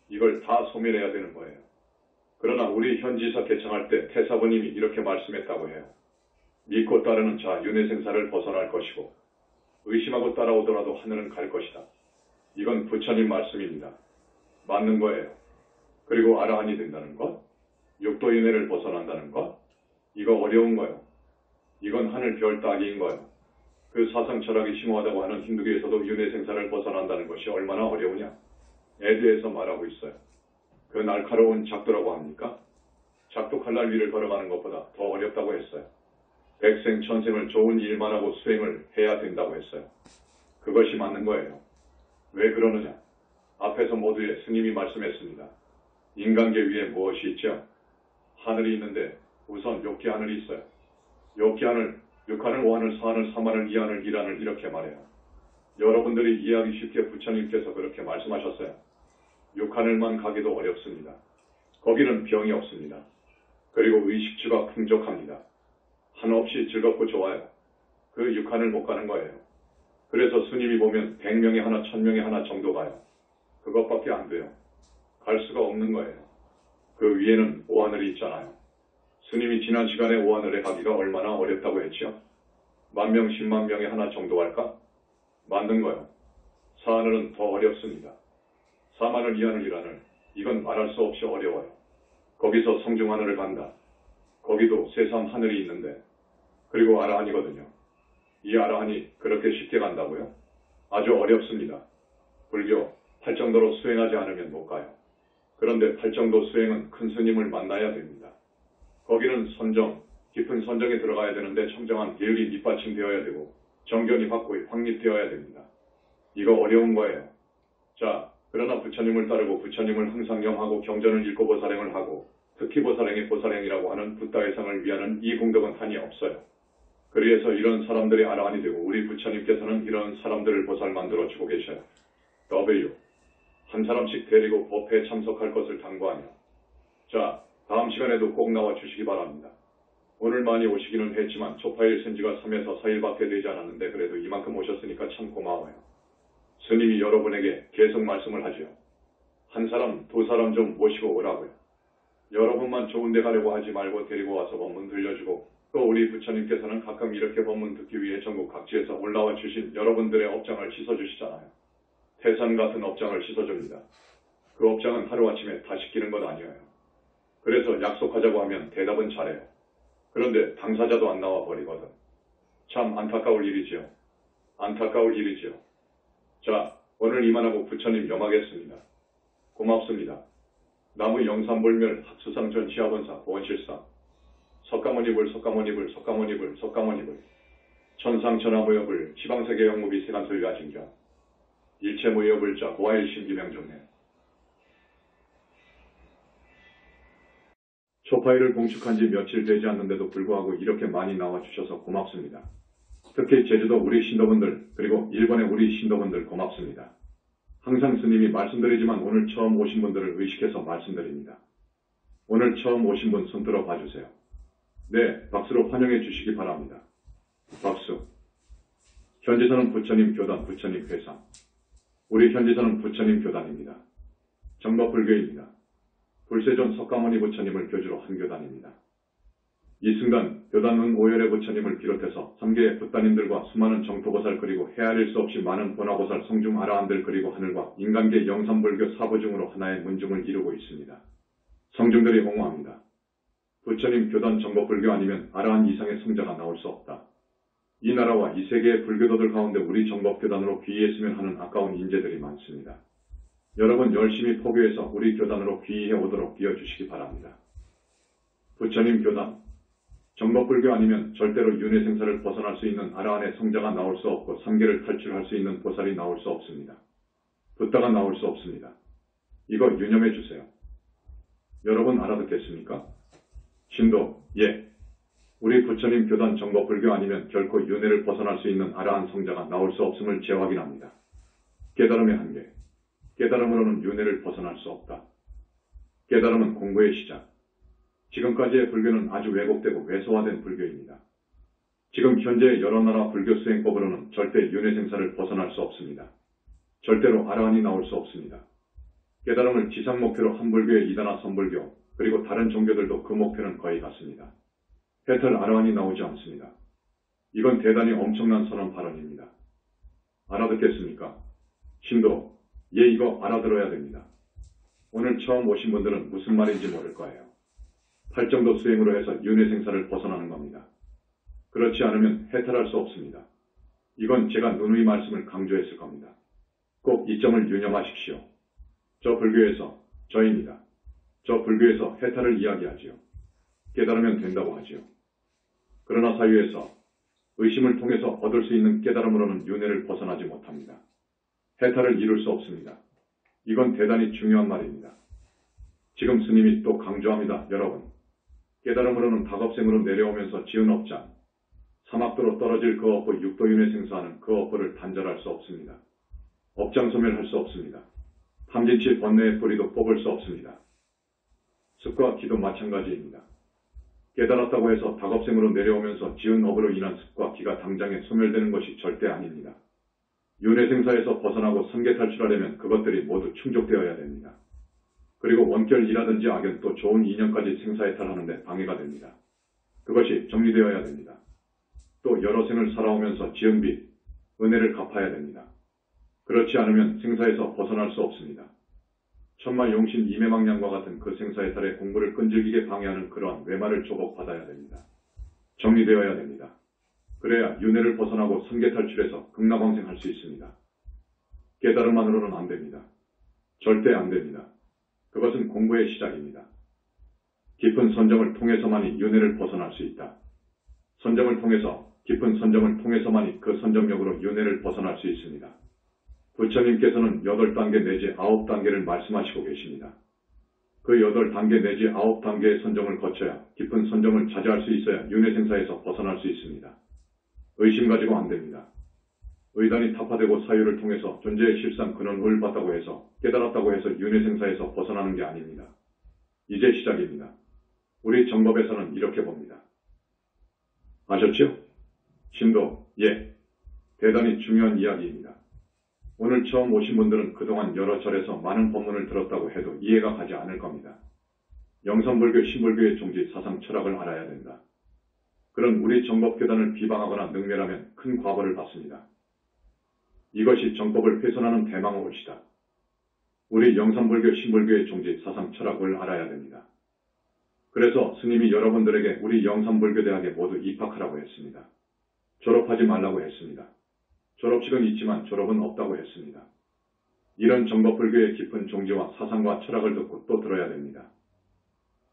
이걸 다 소멸해야 되는 거예요. 그러나 우리 현지사 개청할 때 태사부님이 이렇게 말씀했다고 해요. 믿고 따르는 자 윤회생사를 벗어날 것이고 의심하고 따라오더라도 하늘은 갈 것이다. 이건 부처님 말씀입니다. 맞는 거예요. 그리고 아라한이 된다는 것, 육도윤회를 벗어난다는 것, 이거 어려운 거예요. 이건 하늘 별 따기인 거예요. 그 사상 철학이 심오하다고 하는 힌두교에서도 윤회생사를 벗어난다는 것이 얼마나 어려우냐. 에드에서 말하고 있어요. 그 날카로운 작도라고 합니까? 작도 칼날 위를 걸어가는 것보다 더 어렵다고 했어요. 백생 천생을 좋은 일만 하고 수행을 해야 된다고 했어요. 그것이 맞는 거예요. 왜 그러느냐? 앞에서 모두에 스님이 말씀했습니다. 인간계 위에 무엇이 있죠? 하늘이 있는데 우선 욕기 하늘이 있어요. 욕기 하늘, 6하늘, 5하늘, 4하늘, 3하늘, 2하늘, 1하늘 이렇게 말해요. 여러분들이 이해하기 쉽게 부처님께서 그렇게 말씀하셨어요. 육하늘만 가기도 어렵습니다. 거기는 병이 없습니다. 그리고 의식주가 풍족합니다. 한없이 즐겁고 좋아요. 그 육하늘 못 가는 거예요. 그래서 스님이 보면 100명에 하나, 1000명에 하나 정도 가요. 그것밖에 안 돼요. 갈 수가 없는 거예요. 그 위에는 오하늘이 있잖아요. 스님이 지난 시간에 오하늘에 가기가 얼마나 어렵다고 했죠? 10,000명, 10만 명에 하나 정도 갈까? 맞는 거요. 사하늘은 더 어렵습니다. 사마늘, 이하늘, 일하늘. 이건 말할 수 없이 어려워요. 거기서 성중하늘을 간다. 거기도 세상 하늘이 있는데, 그리고 아라한이거든요. 이 아라한이 그렇게 쉽게 간다고요? 아주 어렵습니다. 불교 팔정도로 수행하지 않으면 못 가요. 그런데 팔정도 수행은 큰 스님을 만나야 됩니다. 거기는 선정, 깊은 선정에 들어가야 되는데 청정한 계율이 밑받침되어야 되고 정견이 확고히 확립되어야 됩니다. 이거 어려운 거예요. 자, 그러나 부처님을 따르고 부처님을 항상 염하고 경전을 읽고 보살행을 하고 특히 보살행이 보살행이라고 하는 붓다회상을 위하는 이 공덕은 한이 없어요. 그래서 이런 사람들이 아라한이 되고 우리 부처님께서는 이런 사람들을 보살 만들어주고 계셔요. W. 한 사람씩 데리고 법회에 참석할 것을 당부하며. 자, 다음 시간에도 꼭 나와 주시기 바랍니다. 오늘 많이 오시기는 했지만 초파일 센지가 3에서 4일밖에 되지 않았는데 그래도 이만큼 오셨으니까 참 고마워요. 스님이 여러분에게 계속 말씀을 하지요. 한 사람, 두 사람 좀 모시고 오라고요. 여러분만 좋은 데 가려고 하지 말고 데리고 와서 법문 들려주고 또 우리 부처님께서는 가끔 이렇게 법문 듣기 위해 전국 각지에서 올라와 주신 여러분들의 업장을 씻어주시잖아요. 태산 같은 업장을 씻어줍니다. 그 업장은 하루아침에 다 씻기는 것 아니에요. 그래서 약속하자고 하면 대답은 잘해요. 그런데 당사자도 안 나와 버리거든. 참 안타까울 일이지요. 안타까울 일이지요. 자, 오늘 이만하고 부처님 염하겠습니다. 고맙습니다. 나무 영산불멸 합수상 전시하본사 보원실상 석가모니불 석가모니불 석가모니불 석가모니불 천상천하무여불 지방세계 영무비 세간소유아진경 일체무여불자 고아일심 비명종래 초파일을 봉축한 지 며칠 되지 않는데도 불구하고 이렇게 많이 나와주셔서 고맙습니다. 특히 제주도 우리 신도분들 그리고 일본의 우리 신도분들 고맙습니다. 항상 스님이 말씀드리지만 오늘 처음 오신 분들을 의식해서 말씀드립니다. 오늘 처음 오신 분 손들어 봐주세요. 네, 박수로 환영해 주시기 바랍니다. 박수. 현지서는 부처님 교단, 부처님 회상. 우리 현지서는 부처님 교단입니다. 정법불교입니다. 불세존 석가모니 부처님을 교주로 한 교단입니다. 이 순간 교단은 오열의 부처님을 비롯해서 3개의 붓다님들과 수많은 정토보살 그리고 헤아릴 수 없이 많은 본화보살 성중 아라한들 그리고 하늘과 인간계 영산불교 사부중으로 하나의 문중을 이루고 있습니다. 성중들이 홍호합니다. 부처님 교단 정법불교 아니면 아라한 이상의 성자가 나올 수 없다. 이 나라와 이 세계의 불교도들 가운데 우리 정법교단으로 귀의했으면 하는 아까운 인재들이 많습니다. 여러분 열심히 포교해서 우리 교단으로 귀의해 오도록 뛰어주시기 바랍니다. 부처님 교단, 정법불교 아니면 절대로 윤회생사를 벗어날 수 있는 아라한의 성자가 나올 수 없고 삼계를 탈출할 수 있는 보살이 나올 수 없습니다. 붓다가 나올 수 없습니다. 이거 유념해 주세요. 여러분 알아듣겠습니까? 신도, 예. 우리 부처님 교단 정법불교 아니면 결코 윤회를 벗어날 수 있는 아라한 성자가 나올 수 없음을 재확인합니다. 깨달음의 한계. 깨달음으로는 윤회를 벗어날 수 없다. 깨달음은 공부의 시작. 지금까지의 불교는 아주 왜곡되고 왜소화된 불교입니다. 지금 현재 여러 나라 불교 수행법으로는 절대 윤회생사를 벗어날 수 없습니다. 절대로 아라한이 나올 수 없습니다. 깨달음을 지상 목표로 한 불교의 이단화 선불교 그리고 다른 종교들도 그 목표는 거의 같습니다. 해탈 아라한이 나오지 않습니다. 이건 대단히 엄청난 선언 발언입니다. 알아듣겠습니까? 신도, 예 이거 알아들어야 됩니다. 오늘 처음 오신 분들은 무슨 말인지 모를 거예요. 팔정도 수행으로 해서 윤회생사를 벗어나는 겁니다. 그렇지 않으면 해탈할 수 없습니다. 이건 제가 누누이 말씀을 강조했을 겁니다. 꼭 이 점을 유념하십시오. 저 불교에서 저입니다. 저 불교에서 해탈을 이야기하지요. 깨달으면 된다고 하지요. 그러나 사유에서 의심을 통해서 얻을 수 있는 깨달음으로는 윤회를 벗어나지 못합니다. 해탈을 이룰 수 없습니다. 이건 대단히 중요한 말입니다. 지금 스님이 또 강조합니다. 여러분, 깨달음으로는 다겁생으로 내려오면서 지은 업장, 사막도로 떨어질 그 업보 육도윤회 생사하는 그 업보를 단절할 수 없습니다. 업장 소멸할 수 없습니다. 탐진치 번뇌의 뿌리도 뽑을 수 없습니다. 습과 기도 마찬가지입니다. 깨달았다고 해서 닭업생으로 내려오면서 지은 업으로 인한 습과 기가 당장에 소멸되는 것이 절대 아닙니다. 윤회생사에서 벗어나고 성계 탈출하려면 그것들이 모두 충족되어야 됩니다. 그리고 원결이라든지 악연 또 좋은 인연까지 생사해탈하는데 방해가 됩니다. 그것이 정리되어야 됩니다. 또 여러 생을 살아오면서 지은 빚, 은혜를 갚아야 됩니다. 그렇지 않으면 생사에서 벗어날 수 없습니다. 천마 용신 이매망량과 같은 그 생사해탈의 공부를 끈질기게 방해하는 그러한 외마를 조복받아야 됩니다. 정리되어야 됩니다. 그래야 윤회를 벗어나고 성계 탈출해서 극락왕생할 수 있습니다. 깨달음만으로는 안 됩니다. 절대 안 됩니다. 그것은 공부의 시작입니다. 깊은 선정을 통해서만이 윤회를 벗어날 수 있다. 깊은 선정을 통해서만이 그 선정력으로 윤회를 벗어날 수 있습니다. 부처님께서는 8단계 내지 9단계를 말씀하시고 계십니다. 그 8단계 내지 9단계의 선정을 거쳐야 깊은 선정을 자제할 수 있어야 윤회생사에서 벗어날 수 있습니다. 의심 가지고 안 됩니다. 의단이 타파되고 사유를 통해서 존재의 실상 근원을 봤다고 해서 깨달았다고 해서 윤회생사에서 벗어나는 게 아닙니다. 이제 시작입니다. 우리 정법에서는 이렇게 봅니다. 아셨죠? 신도, 예. 대단히 중요한 이야기입니다. 오늘 처음 오신 분들은 그동안 여러 절에서 많은 법문을 들었다고 해도 이해가 가지 않을 겁니다. 영산불교, 신불교의 종지, 사상, 철학을 알아야 된다. 그런 우리 정법교단을 비방하거나 능멸하면 큰 과벌을 받습니다. 이것이 정법을 훼손하는 대망의것이다. 우리 영산불교, 신불교의 종지, 사상, 철학을 알아야 됩니다. 그래서 스님이 여러분들에게 우리 영산불교대학에 모두 입학하라고 했습니다. 졸업하지 말라고 했습니다. 졸업식은 있지만 졸업은 없다고 했습니다. 이런 정법불교의 깊은 종지와 사상과 철학을 듣고 또 들어야 됩니다.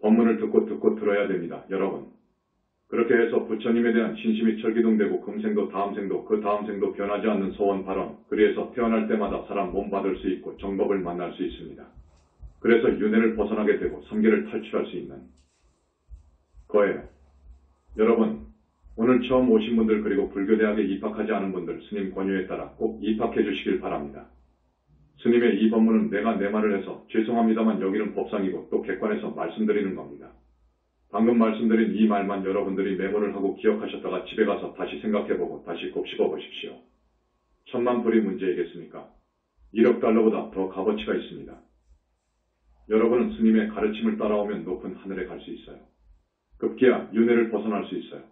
법문을 듣고 들어야 됩니다. 여러분. 그렇게 해서 부처님에 대한 신심이 철기동되고 금생도 다음생도 그 다음생도 변하지 않는 소원 발언, 그래서 태어날 때마다 사람 몸 받을 수 있고 정법을 만날 수 있습니다. 그래서 윤회를 벗어나게 되고 삼계를 탈출할 수 있는 거예요. 여러분, 오늘 처음 오신 분들 그리고 불교대학에 입학하지 않은 분들 스님 권유에 따라 꼭 입학해 주시길 바랍니다. 스님의 이 법문은 내가 내 말을 해서 죄송합니다만 여기는 법상이고 또 객관에서 말씀드리는 겁니다. 방금 말씀드린 이 말만 여러분들이 메모를 하고 기억하셨다가 집에 가서 다시 생각해보고 다시 꼭 씹어보십시오. 1000만 불이 문제이겠습니까? 1억 달러보다 더 값어치가 있습니다. 여러분은 스님의 가르침을 따라오면 높은 하늘에 갈 수 있어요. 급기야 윤회를 벗어날 수 있어요.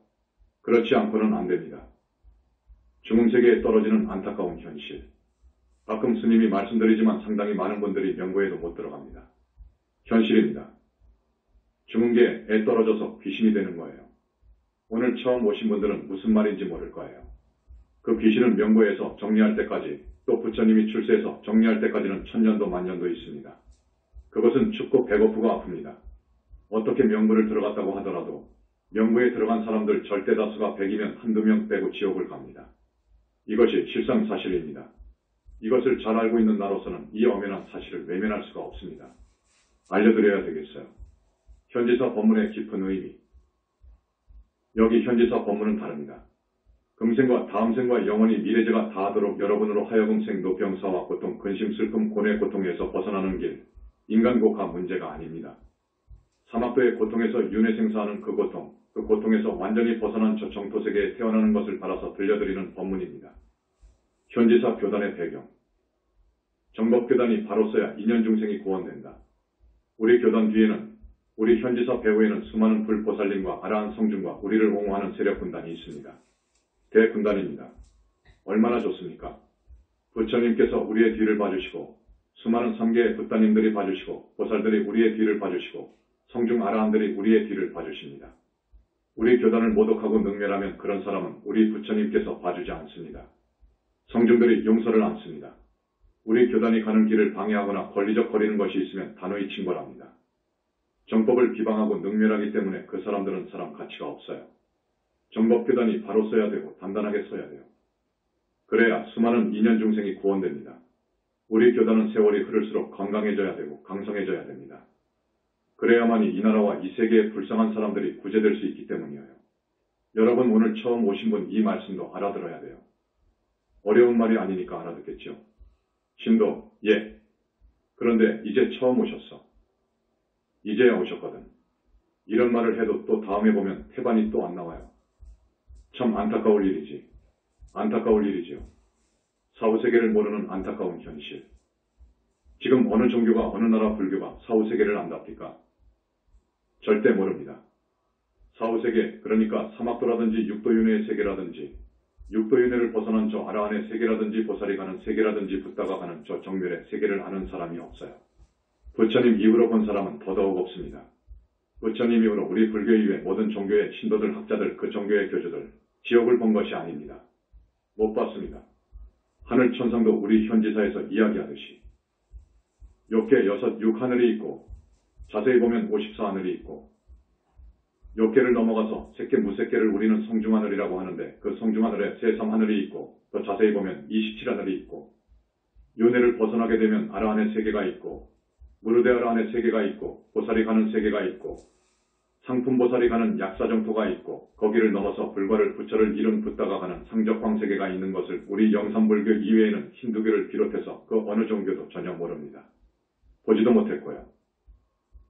그렇지 않고는 안 됩니다. 중음세계에 떨어지는 안타까운 현실. 가끔 스님이 말씀드리지만 상당히 많은 분들이 명고에도 못 들어갑니다. 현실입니다. 중음계에 떨어져서 귀신이 되는 거예요. 오늘 처음 오신 분들은 무슨 말인지 모를 거예요. 그 귀신은 명고에서 정리할 때까지 또 부처님이 출세해서 정리할 때까지는 1000년도 만년도 있습니다. 그것은 춥고 배고프고 아픕니다. 어떻게 명부를 들어갔다고 하더라도 명부에 들어간 사람들 절대 다수가 100이면 한두 명 빼고 지옥을 갑니다. 이것이 실상사실입니다. 이것을 잘 알고 있는 나로서는 이 엄연한 사실을 외면할 수가 없습니다. 알려드려야 되겠어요. 현지사 법문의 깊은 의미. 여기 현지사 법문은 다릅니다. 금생과 다음생과 영원히 미래제가 다하도록 여러분으로 하여금 생도 병사와 고통, 근심, 슬픔, 고뇌, 고통에서 벗어나는 길, 인간고가 문제가 아닙니다. 사막도의 고통에서 윤회생사하는 그 고통에서 완전히 벗어난 저 정토세계에 태어나는 것을 바라서 들려드리는 법문입니다. 현지사 교단의 배경. 정법교단이 바로서야 인연중생이 구원된다. 우리 교단 뒤에는 우리 현지사 배후에는 수많은 불보살님과 아라한 성중과 우리를 옹호하는 세력군단이 있습니다. 대군단입니다. 얼마나 좋습니까? 부처님께서 우리의 뒤를 봐주시고 수많은 삼계의 붓다님들이 봐주시고 보살들이 우리의 뒤를 봐주시고 성중 아라한들이 우리의 뒤를 봐주십니다. 우리 교단을 모독하고 능멸하면 그런 사람은 우리 부처님께서 봐주지 않습니다. 성중들이 용서를 않습니다. 우리 교단이 가는 길을 방해하거나 권리적 거리는 것이 있으면 단호히 징벌합니다. 정법을 비방하고 능멸하기 때문에 그 사람들은 사람 가치가 없어요. 정법교단이 바로 써야 되고 단단하게 써야 돼요. 그래야 수많은 인연중생이 구원됩니다. 우리 교단은 세월이 흐를수록 건강해져야 되고 강성해져야 됩니다. 그래야만이 이 나라와 이 세계의 불쌍한 사람들이 구제될 수 있기 때문이에요. 여러분 오늘 처음 오신 분 이 말씀도 알아들어야 돼요. 어려운 말이 아니니까 알아듣겠죠. 신도, 예. 그런데 이제 처음 오셨어. 이제야 오셨거든. 이런 말을 해도 또 다음에 보면 태반이 또 안 나와요. 참 안타까울 일이지. 안타까울 일이지요. 사후세계를 모르는 안타까운 현실. 지금 어느 종교가 어느 나라 불교가 사후세계를 안답니까? 절대 모릅니다. 사후세계, 그러니까 사막도라든지 육도윤회의 세계라든지 육도윤회를 벗어난 저 아라한의 세계라든지 보살이 가는 세계라든지 붓다가 가는 저 정멸의 세계를 아는 사람이 없어요. 부처님 이후로 본 사람은 더더욱 없습니다. 부처님 이후로 우리 불교 이외 모든 종교의 신도들, 학자들, 그 종교의 교주들 지옥을 본 것이 아닙니다. 못 봤습니다. 하늘 천상도 우리 현지사에서 이야기하듯이 욕계 6 하늘이 있고 자세히 보면 54 하늘이 있고 욕계를 넘어가서 색계 무색계를 우리는 성중하늘이라고 하는데 그 성중하늘에 세삼하늘이 있고 더 자세히 보면 27하늘이 있고 윤회를 벗어나게 되면 아라한의 세계가 있고 무르대 아라한의 세계가 있고 보살이 가는 세계가 있고 상품보살이 가는 약사정토가 있고 거기를 넘어서 불과를 부처를 이룬 붓다가 가는 상적광 세계가 있는 것을 우리 영산불교 이외에는 힌두교를 비롯해서 그 어느 종교도 전혀 모릅니다. 보지도 못했고요.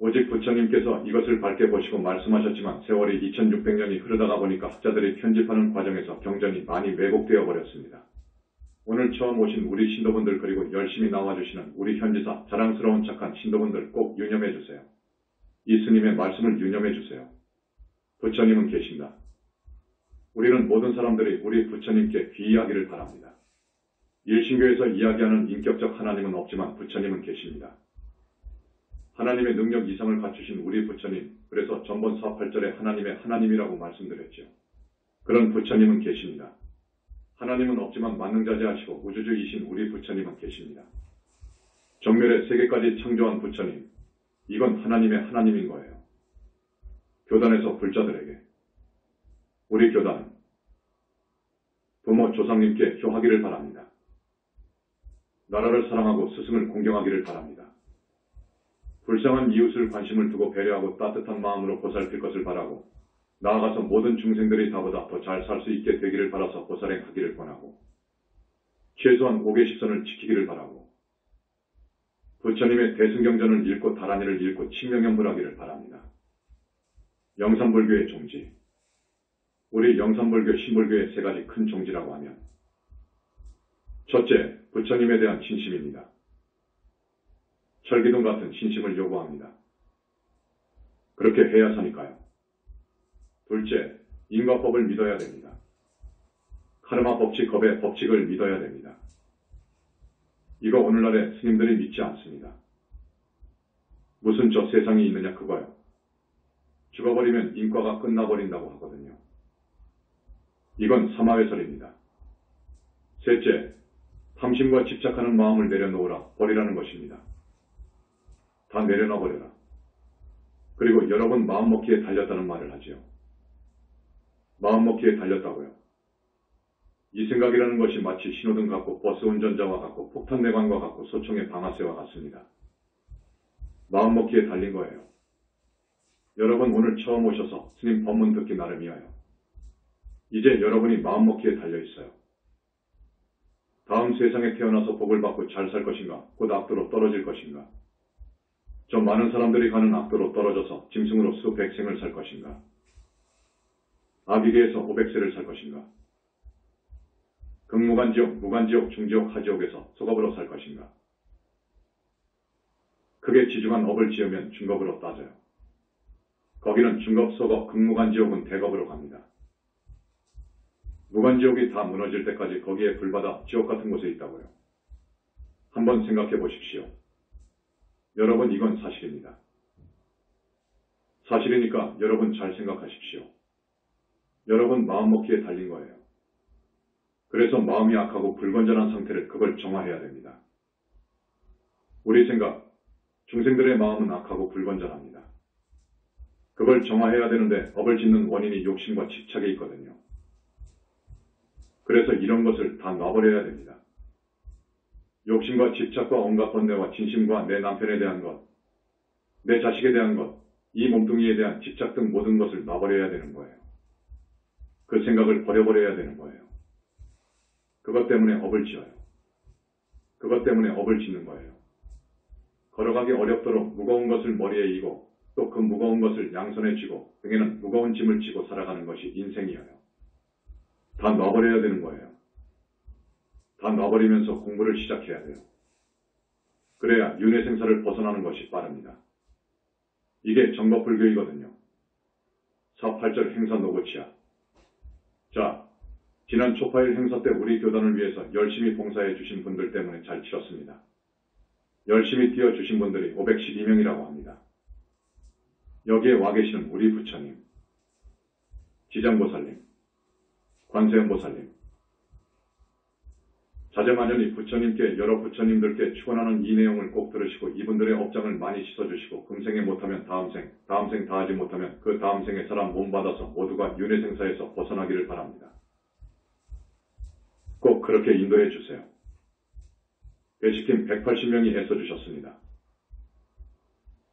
오직 부처님께서 이것을 밝게 보시고 말씀하셨지만 세월이 2600년이 흐르다가 보니까 학자들이 편집하는 과정에서 경전이 많이 왜곡되어 버렸습니다. 오늘 처음 오신 우리 신도분들 그리고 열심히 나와주시는 우리 현지사 자랑스러운 착한 신도분들 꼭 유념해 주세요. 이 스님의 말씀을 유념해 주세요. 부처님은 계신다. 우리는 모든 사람들이 우리 부처님께 귀의하기를 바랍니다. 일신교에서 이야기하는 인격적 하나님은 없지만 부처님은 계십니다. 하나님의 능력 이상을 갖추신 우리 부처님, 그래서 전번 48절에 하나님의 하나님이라고 말씀드렸죠. 그런 부처님은 계십니다. 하나님은 없지만 만능자재하시고 우주주이신 우리 부처님은 계십니다. 정멸의 세계까지 창조한 부처님, 이건 하나님의 하나님인 거예요. 교단에서 불자들에게 우리 교단은 부모 조상님께 효하기를 바랍니다. 나라를 사랑하고 스승을 공경하기를 바랍니다. 불쌍한 이웃을 관심을 두고 배려하고 따뜻한 마음으로 보살필 것을 바라고 나아가서 모든 중생들이 다보다 더 잘 살 수 있게 되기를 바라서 보살행하기를 권하고 최소한 5계식선을 지키기를 바라고 부처님의 대승경전을 읽고 다란이를 읽고 칭명연불하기를 바랍니다. 영산불교의 종지, 우리 영산불교 신불교의 3가지 큰 종지라고 하면 첫째, 부처님에 대한 신심입니다. 철기둥 같은 신심을 요구합니다. 그렇게 해야 사니까요. 둘째, 인과법을 믿어야 됩니다. 카르마 법칙, 겁의 법칙을 믿어야 됩니다. 이거 오늘날의 스님들이 믿지 않습니다. 무슨 저 세상이 있느냐 그거요. 죽어버리면 인과가 끝나버린다고 하거든요. 이건 사마회설입니다. 셋째, 탐심과 집착하는 마음을 내려놓으라, 버리라는 것입니다. 다 내려놔버려라. 그리고 여러 번 마음먹기에 달렸다는 말을 하지요. 마음먹기에 달렸다고요. 이 생각이라는 것이 마치 신호등 같고 버스 운전자와 같고 폭탄 내관과 같고 소총의 방아쇠와 같습니다. 마음먹기에 달린 거예요. 여러분 오늘 처음 오셔서 스님 법문 듣기 나름이에요. 이제 여러분이 마음먹기에 달려있어요. 다음 세상에 태어나서 복을 받고 잘 살 것인가, 곧 악도로 떨어질 것인가, 저 많은 사람들이 가는 악도로 떨어져서 짐승으로 수백 생을 살 것인가, 아비계에서 500세를 살 것인가, 극무간지옥, 무간지옥, 중지옥, 하지옥에서 속업으로 살 것인가. 크게 지중한 업을 지으면 중겁으로 따져요. 거기는 중겁, 속업, 극무간지옥은 대겁으로 갑니다. 무간지옥이 다 무너질 때까지 거기에 불바다, 지옥 같은 곳에 있다고요. 한번 생각해 보십시오. 여러분 이건 사실입니다. 사실이니까 여러분 잘 생각하십시오. 여러분 마음먹기에 달린 거예요. 그래서 마음이 악하고 불건전한 상태를 그걸 정화해야 됩니다. 우리 생각, 중생들의 마음은 악하고 불건전합니다. 그걸 정화해야 되는데 업을 짓는 원인이 욕심과 집착에 있거든요. 그래서 이런 것을 다 놔버려야 됩니다. 욕심과 집착과 온갖 번뇌와 진심과 내 남편에 대한 것, 내 자식에 대한 것, 이 몸뚱이에 대한 집착 등 모든 것을 놔버려야 되는 거예요. 그 생각을 버려버려야 되는 거예요. 그것 때문에 업을 지어요. 그것 때문에 업을 짓는 거예요. 걸어가기 어렵도록 무거운 것을 머리에 이고 또 그 무거운 것을 양손에 쥐고 등에는 무거운 짐을 지고 살아가는 것이 인생이에요. 다 놔버려야 되는 거예요. 다 놔버리면서 공부를 시작해야 돼요. 그래야 윤회생사를 벗어나는 것이 빠릅니다. 이게 정법불교이거든요. 4.8절 행사 노고치야. 자, 지난 초파일 행사 때 우리 교단을 위해서 열심히 봉사해 주신 분들 때문에 잘 치렀습니다. 열심히 뛰어주신 분들이 512명이라고 합니다. 여기에 와 계시는 우리 부처님, 지장보살님, 관세음보살님, 자제만연히 부처님께 여러 부처님들께 축원하는 이 내용을 꼭 들으시고 이분들의 업장을 많이 씻어주시고 금생에 못하면 다음생 다 하지 못하면 그 다음생에 사람 몸 받아서 모두가 윤회생사에서 벗어나기를 바랍니다. 꼭 그렇게 인도해 주세요. 배식팀 180명이 애써주셨습니다.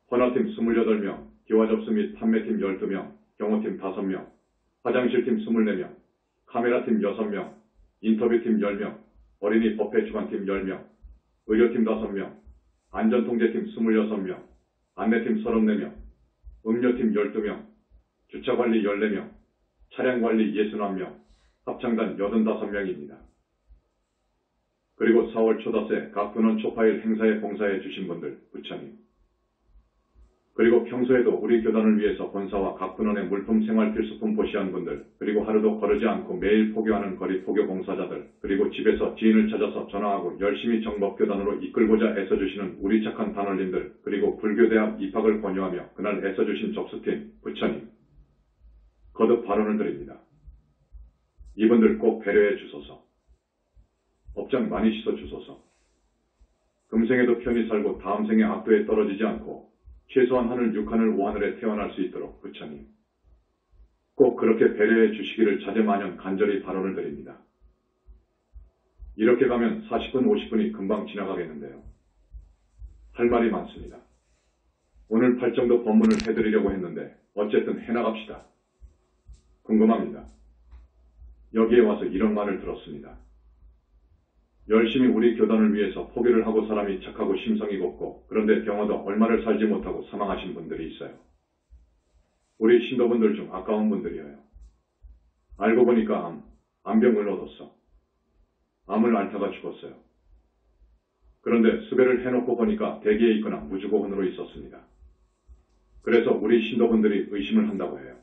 헌화팀 28명, 기와접수 및 판매팀 12명, 경호팀 5명, 화장실팀 24명, 카메라팀 6명, 인터뷰팀 10명, 어린이 법회주관팀 10명, 의료팀 5명, 안전통제팀 26명, 안내팀 34명, 음료팀 12명, 주차관리 14명, 차량관리 61명, 합창단 85명입니다. 그리고 4월 초닷새 각 근원 초파일 행사에 봉사해 주신 분들, 부처님. 그리고 평소에도 우리 교단을 위해서 본사와 각 근원의 물품 생활 필수품 보시한 분들, 그리고 하루도 거르지 않고 매일 포교하는 거리 포교 봉사자들, 그리고 집에서 지인을 찾아서 전화하고 열심히 정법교단으로 이끌고자 애써주시는 우리 착한 단원님들, 그리고 불교대학 입학을 권유하며 그날 애써주신 접수팀, 부처님. 거듭 발언을 드립니다. 이분들 꼭 배려해 주소서. 업장 많이 씻어 주소서. 금생에도 편히 살고 다음 생에 악도에 떨어지지 않고 최소한 하늘 6하늘 5하늘에 태어날 수 있도록 부처님. 꼭 그렇게 배려해 주시기를 자제만연 간절히 발언을 드립니다. 이렇게 가면 40분 50분이 금방 지나가겠는데요. 할 말이 많습니다. 오늘 8정도 법문을 해드리려고 했는데 어쨌든 해나갑시다. 궁금합니다. 여기에 와서 이런 말을 들었습니다. 열심히 우리 교단을 위해서 포교를 하고 사람이 착하고 심성이 곱고 그런데 병화도 얼마를 살지 못하고 사망하신 분들이 있어요. 우리 신도분들 중 아까운 분들이에요. 알고 보니까 암병을 얻었어. 암을 앓다가 죽었어요. 그런데 수배를 해놓고 보니까 대기에 있거나 무주고혼으로 있었습니다. 그래서 우리 신도분들이 의심을 한다고 해요.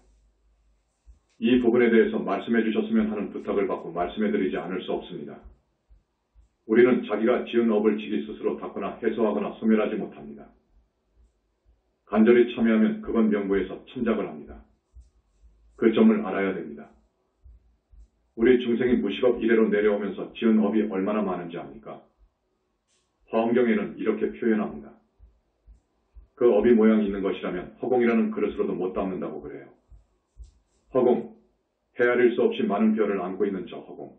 이 부분에 대해서 말씀해 주셨으면 하는 부탁을 받고 말씀해 드리지 않을 수 없습니다. 우리는 자기가 지은 업을 지기 스스로 닦거나 해소하거나 소멸하지 못합니다. 간절히 참여하면 그건 명부에서 참작을 합니다. 그 점을 알아야 됩니다. 우리 중생이 무식업 이래로 내려오면서 지은 업이 얼마나 많은지 압니까? 화엄경에는 이렇게 표현합니다. 그 업이 모양이 있는 것이라면 허공이라는 그릇으로도 못 담는다고 그래요. 허공, 헤아릴 수 없이 많은 별을 안고 있는 저 허공.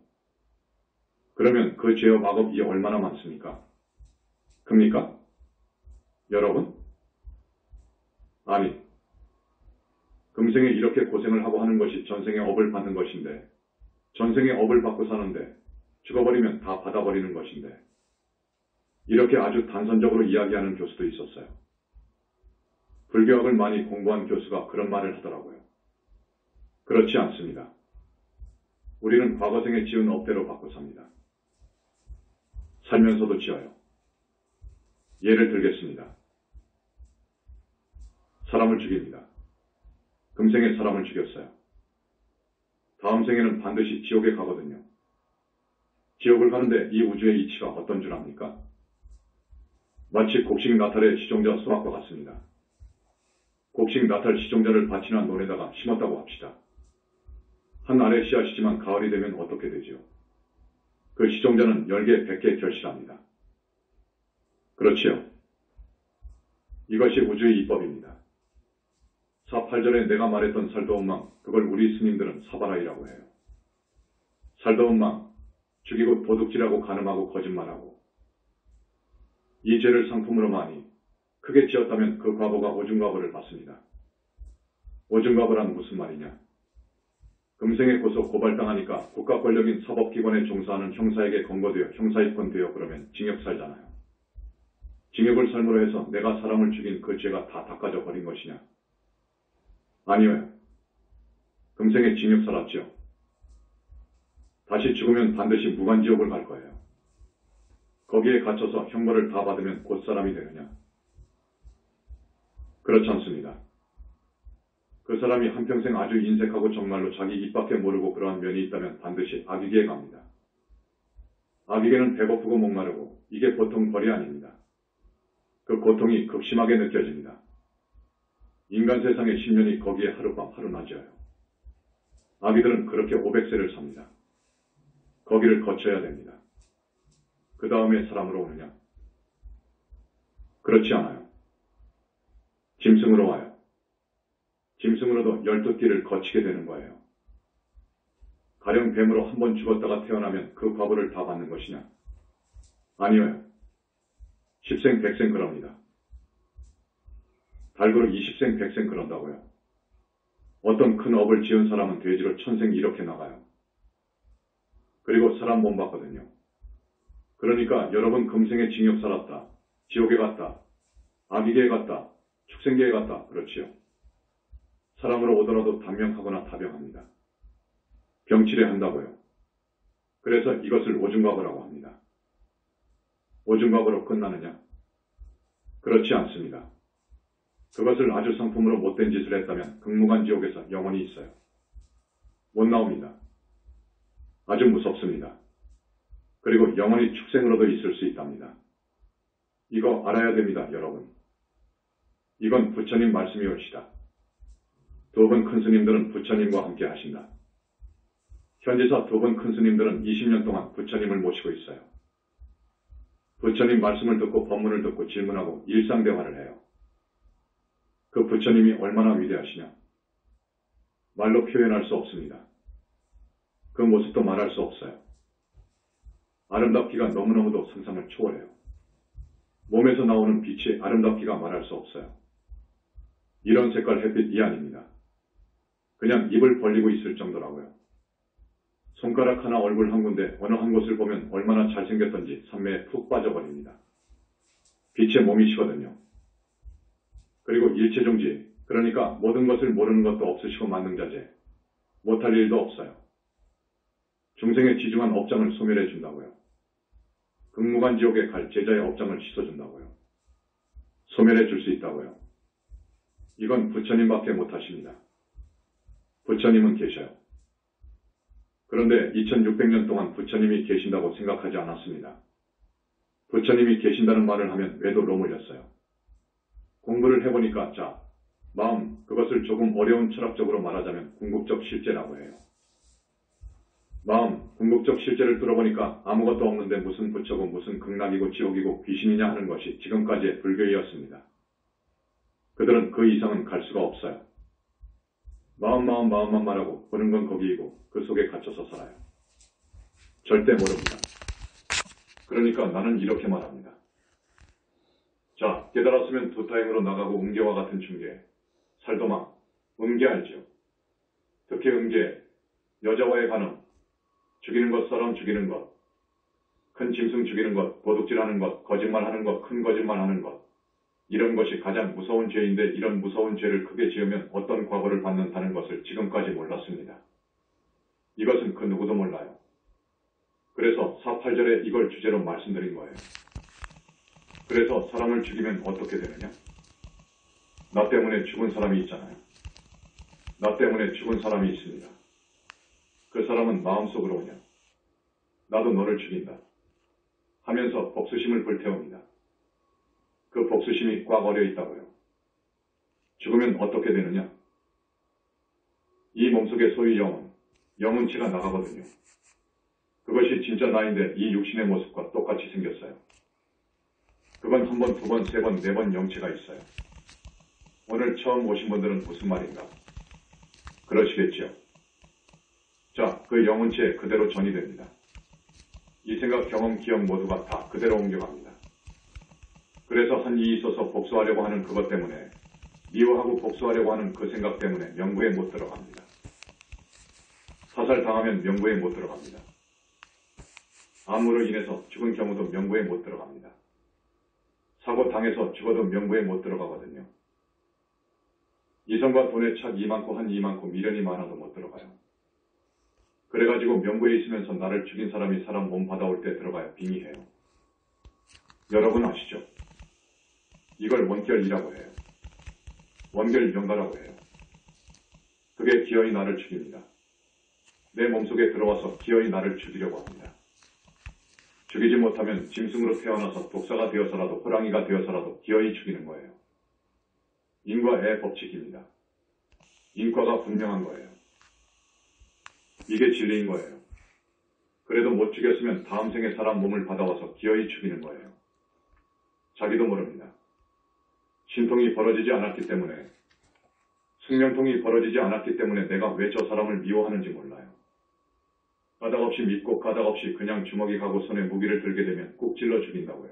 그러면 그 죄업 악업이 얼마나 많습니까? 큽니까? 여러분? 아니, 금생에 이렇게 고생을 하고 하는 것이 전생의 업을 받는 것인데 전생의 업을 받고 사는데 죽어버리면 다 받아버리는 것인데 이렇게 아주 단선적으로 이야기하는 교수도 있었어요. 불교학을 많이 공부한 교수가 그런 말을 하더라고요. 그렇지 않습니다. 우리는 과거생에 지은 업대로 받고 삽니다. 살면서도 지어요. 예를 들겠습니다. 사람을 죽입니다. 금생에 사람을 죽였어요. 다음 생에는 반드시 지옥에 가거든요. 지옥을 가는데 이 우주의 이치가 어떤 줄 압니까? 마치 곡식 나탈의 시종자 수확과 같습니다. 곡식 나탈 시종자를 밭이나 논에다가 심었다고 합시다. 한 알의 씨앗이지만 가을이 되면 어떻게 되지요? 그 시종자는 10개, 100개 결실합니다. 그렇지요? 이것이 우주의 이법입니다. 4.8절에 내가 말했던 살더운 망, 그걸 우리 스님들은 사바라이라고 해요. 살더운 망, 죽이고 도둑질하고 간음하고 거짓말하고 이 죄를 상품으로 많이 크게 지었다면 그 과보가 오중과보를 받습니다. 오중과보란 무슨 말이냐? 금생에 고소 고발당하니까 국가 권력인 사법기관에 종사하는 형사에게 검거되어 형사입건되어 그러면 징역 살잖아요. 징역을 삶으로 해서 내가 사람을 죽인 그 죄가 다 닦아져 버린 것이냐? 아니요. 금생에 징역 살았죠. 다시 죽으면 반드시 무간지옥을 갈 거예요. 거기에 갇혀서 형벌을 다 받으면 곧 사람이 되느냐? 그렇지 않습니다. 그 사람이 한평생 아주 인색하고 정말로 자기 입밖에 모르고 그러한 면이 있다면 반드시 악이계에 갑니다. 악이계는 배고프고 목마르고 이게 보통 벌이 아닙니다. 그 고통이 극심하게 느껴집니다. 인간 세상의 10년이 거기에 하룻밤 하루낮이어요. 아기들은 그렇게 500세를 삽니다. 거기를 거쳐야 됩니다. 그 다음에 사람으로 오느냐? 그렇지 않아요. 짐승으로 와요. 짐승으로도 12끼를 거치게 되는 거예요. 가령 뱀으로 한 번 죽었다가 태어나면 그 과보를 다 받는 것이냐? 아니에요. 10생 100생 그럽니다. 달고로 20생 100생 그런다고요. 어떤 큰 업을 지은 사람은 돼지로 1000생 이렇게 나가요. 그리고 사람 못 받거든요. 그러니까 여러분 금생에 징역 살았다. 지옥에 갔다. 아기계에 갔다. 축생계에 갔다. 그렇지요. 사람으로 오더라도 단명하거나 타병합니다. 병치레 한다고요. 그래서 이것을 오중과보라고 합니다. 오중과보로 끝나느냐? 그렇지 않습니다. 그것을 아주 상품으로 못된 짓을 했다면 극무간지옥에서 영원히 있어요. 못 나옵니다. 아주 무섭습니다. 그리고 영원히 축생으로도 있을 수 있답니다. 이거 알아야 됩니다, 여러분. 이건 부처님 말씀이옵시다. 두 분 큰 스님들은 부처님과 함께 하신다. 현지사 두 분 큰 스님들은 20년 동안 부처님을 모시고 있어요. 부처님 말씀을 듣고 법문을 듣고 질문하고 일상대화를 해요. 그 부처님이 얼마나 위대하시냐? 말로 표현할 수 없습니다. 그 모습도 말할 수 없어요. 아름답기가 너무너무도 상상을 초월해요. 몸에서 나오는 빛이 아름답기가 말할 수 없어요. 이런 색깔 햇빛이 아닙니다. 그냥 입을 벌리고 있을 정도라고요. 손가락 하나 얼굴 한 군데 어느 한 곳을 보면 얼마나 잘생겼던지 산매에 푹 빠져버립니다. 빛의 몸이시거든요. 그리고 일체종지, 그러니까 모든 것을 모르는 것도 없으시고 만능자재, 못할 일도 없어요. 중생의 지중한 업장을 소멸해 준다고요. 극무간지옥에 갈 제자의 업장을 씻어준다고요. 소멸해 줄 수 있다고요. 이건 부처님밖에 못하십니다. 부처님은 계셔요. 그런데 2600년 동안 부처님이 계신다고 생각하지 않았습니다. 부처님이 계신다는 말을 하면 외도로 몰렸어요. 공부를 해보니까 마음, 그것을 조금 어려운 철학적으로 말하자면 궁극적 실제라고 해요. 마음, 궁극적 실제를 뚫어보니까 아무것도 없는데 무슨 부처고 무슨 극락이고 지옥이고 귀신이냐 하는 것이 지금까지의 불교이었습니다. 그들은 그 이상은 갈 수가 없어요. 마음만 말하고 보는 건 거기이고 그 속에 갇혀서 살아요. 절대 모릅니다. 그러니까 나는 이렇게 말합니다. 깨달았으면 두 타임으로 나가고 음계와 같은 중계. 살도마, 음계 알죠? 특히 음계, 여자와의 반응, 죽이는 것, 사람 죽이는 것, 큰 짐승 죽이는 것, 도둑질하는 것, 거짓말하는 것, 큰 거짓말하는 것. 이런 것이 가장 무서운 죄인데 이런 무서운 죄를 크게 지으면 어떤 과보를 받는다는 것을 지금까지 몰랐습니다. 이것은 그 누구도 몰라요. 그래서 4.8절에 이걸 주제로 말씀드린 거예요. 그래서 사람을 죽이면 어떻게 되느냐? 나 때문에 죽은 사람이 있잖아요. 나 때문에 죽은 사람이 있습니다. 그 사람은 마음속으로 오냐? 나도 너를 죽인다. 하면서 복수심을 불태웁니다. 그 복수심이 꽉 어려 있다고요. 죽으면 어떻게 되느냐? 이 몸속의 소위 영혼체가 나가거든요. 그것이 진짜 나인데 이 육신의 모습과 똑같이 생겼어요. 그건 한 번, 두 번, 세 번, 네 번 영체가 있어요. 오늘 처음 오신 분들은 무슨 말인가? 그러시겠지요. 그 영혼체에 그대로 전이 됩니다. 이 생각, 경험, 기억 모두가 다 그대로 옮겨갑니다. 그래서 한 일이 있어서 복수하려고 하는 그것 때문에, 미워하고 복수하려고 하는 그 생각 때문에 명부에 못 들어갑니다. 사살당하면 명부에 못 들어갑니다. 암으로 인해서 죽은 경우도 명부에 못 들어갑니다. 사고 당해서 죽어도 명부에 못 들어가거든요. 이성과 돈에 착 이만큼 한 이만큼 미련이 많아도 못 들어가요. 그래가지고 명부에 있으면서 나를 죽인 사람이 사람 몸 받아올 때 들어가야 빙의해요. 여러분 아시죠? 이걸 원결이라고 해요. 원결연가라고 해요. 그게 기어이 나를 죽입니다. 내 몸속에 들어와서 기어이 나를 죽이려고 합니다. 죽이지 못하면 짐승으로 태어나서 독사가 되어서라도 호랑이가 되어서라도 기어이 죽이는 거예요. 인과의 법칙입니다. 인과가 분명한 거예요. 이게 진리인 거예요. 그래도 못 죽였으면 다음 생에 사람 몸을 받아와서 기어이 죽이는 거예요. 자기도 모릅니다. 신통이 벌어지지 않았기 때문에, 숙명통이 벌어지지 않았기 때문에 내가 왜 저 사람을 미워하는지 몰라요. 까닭없이 믿고 까닭없이 그냥 주먹이 가고 손에 무기를 들게 되면 꾹 찔러 죽인다고요.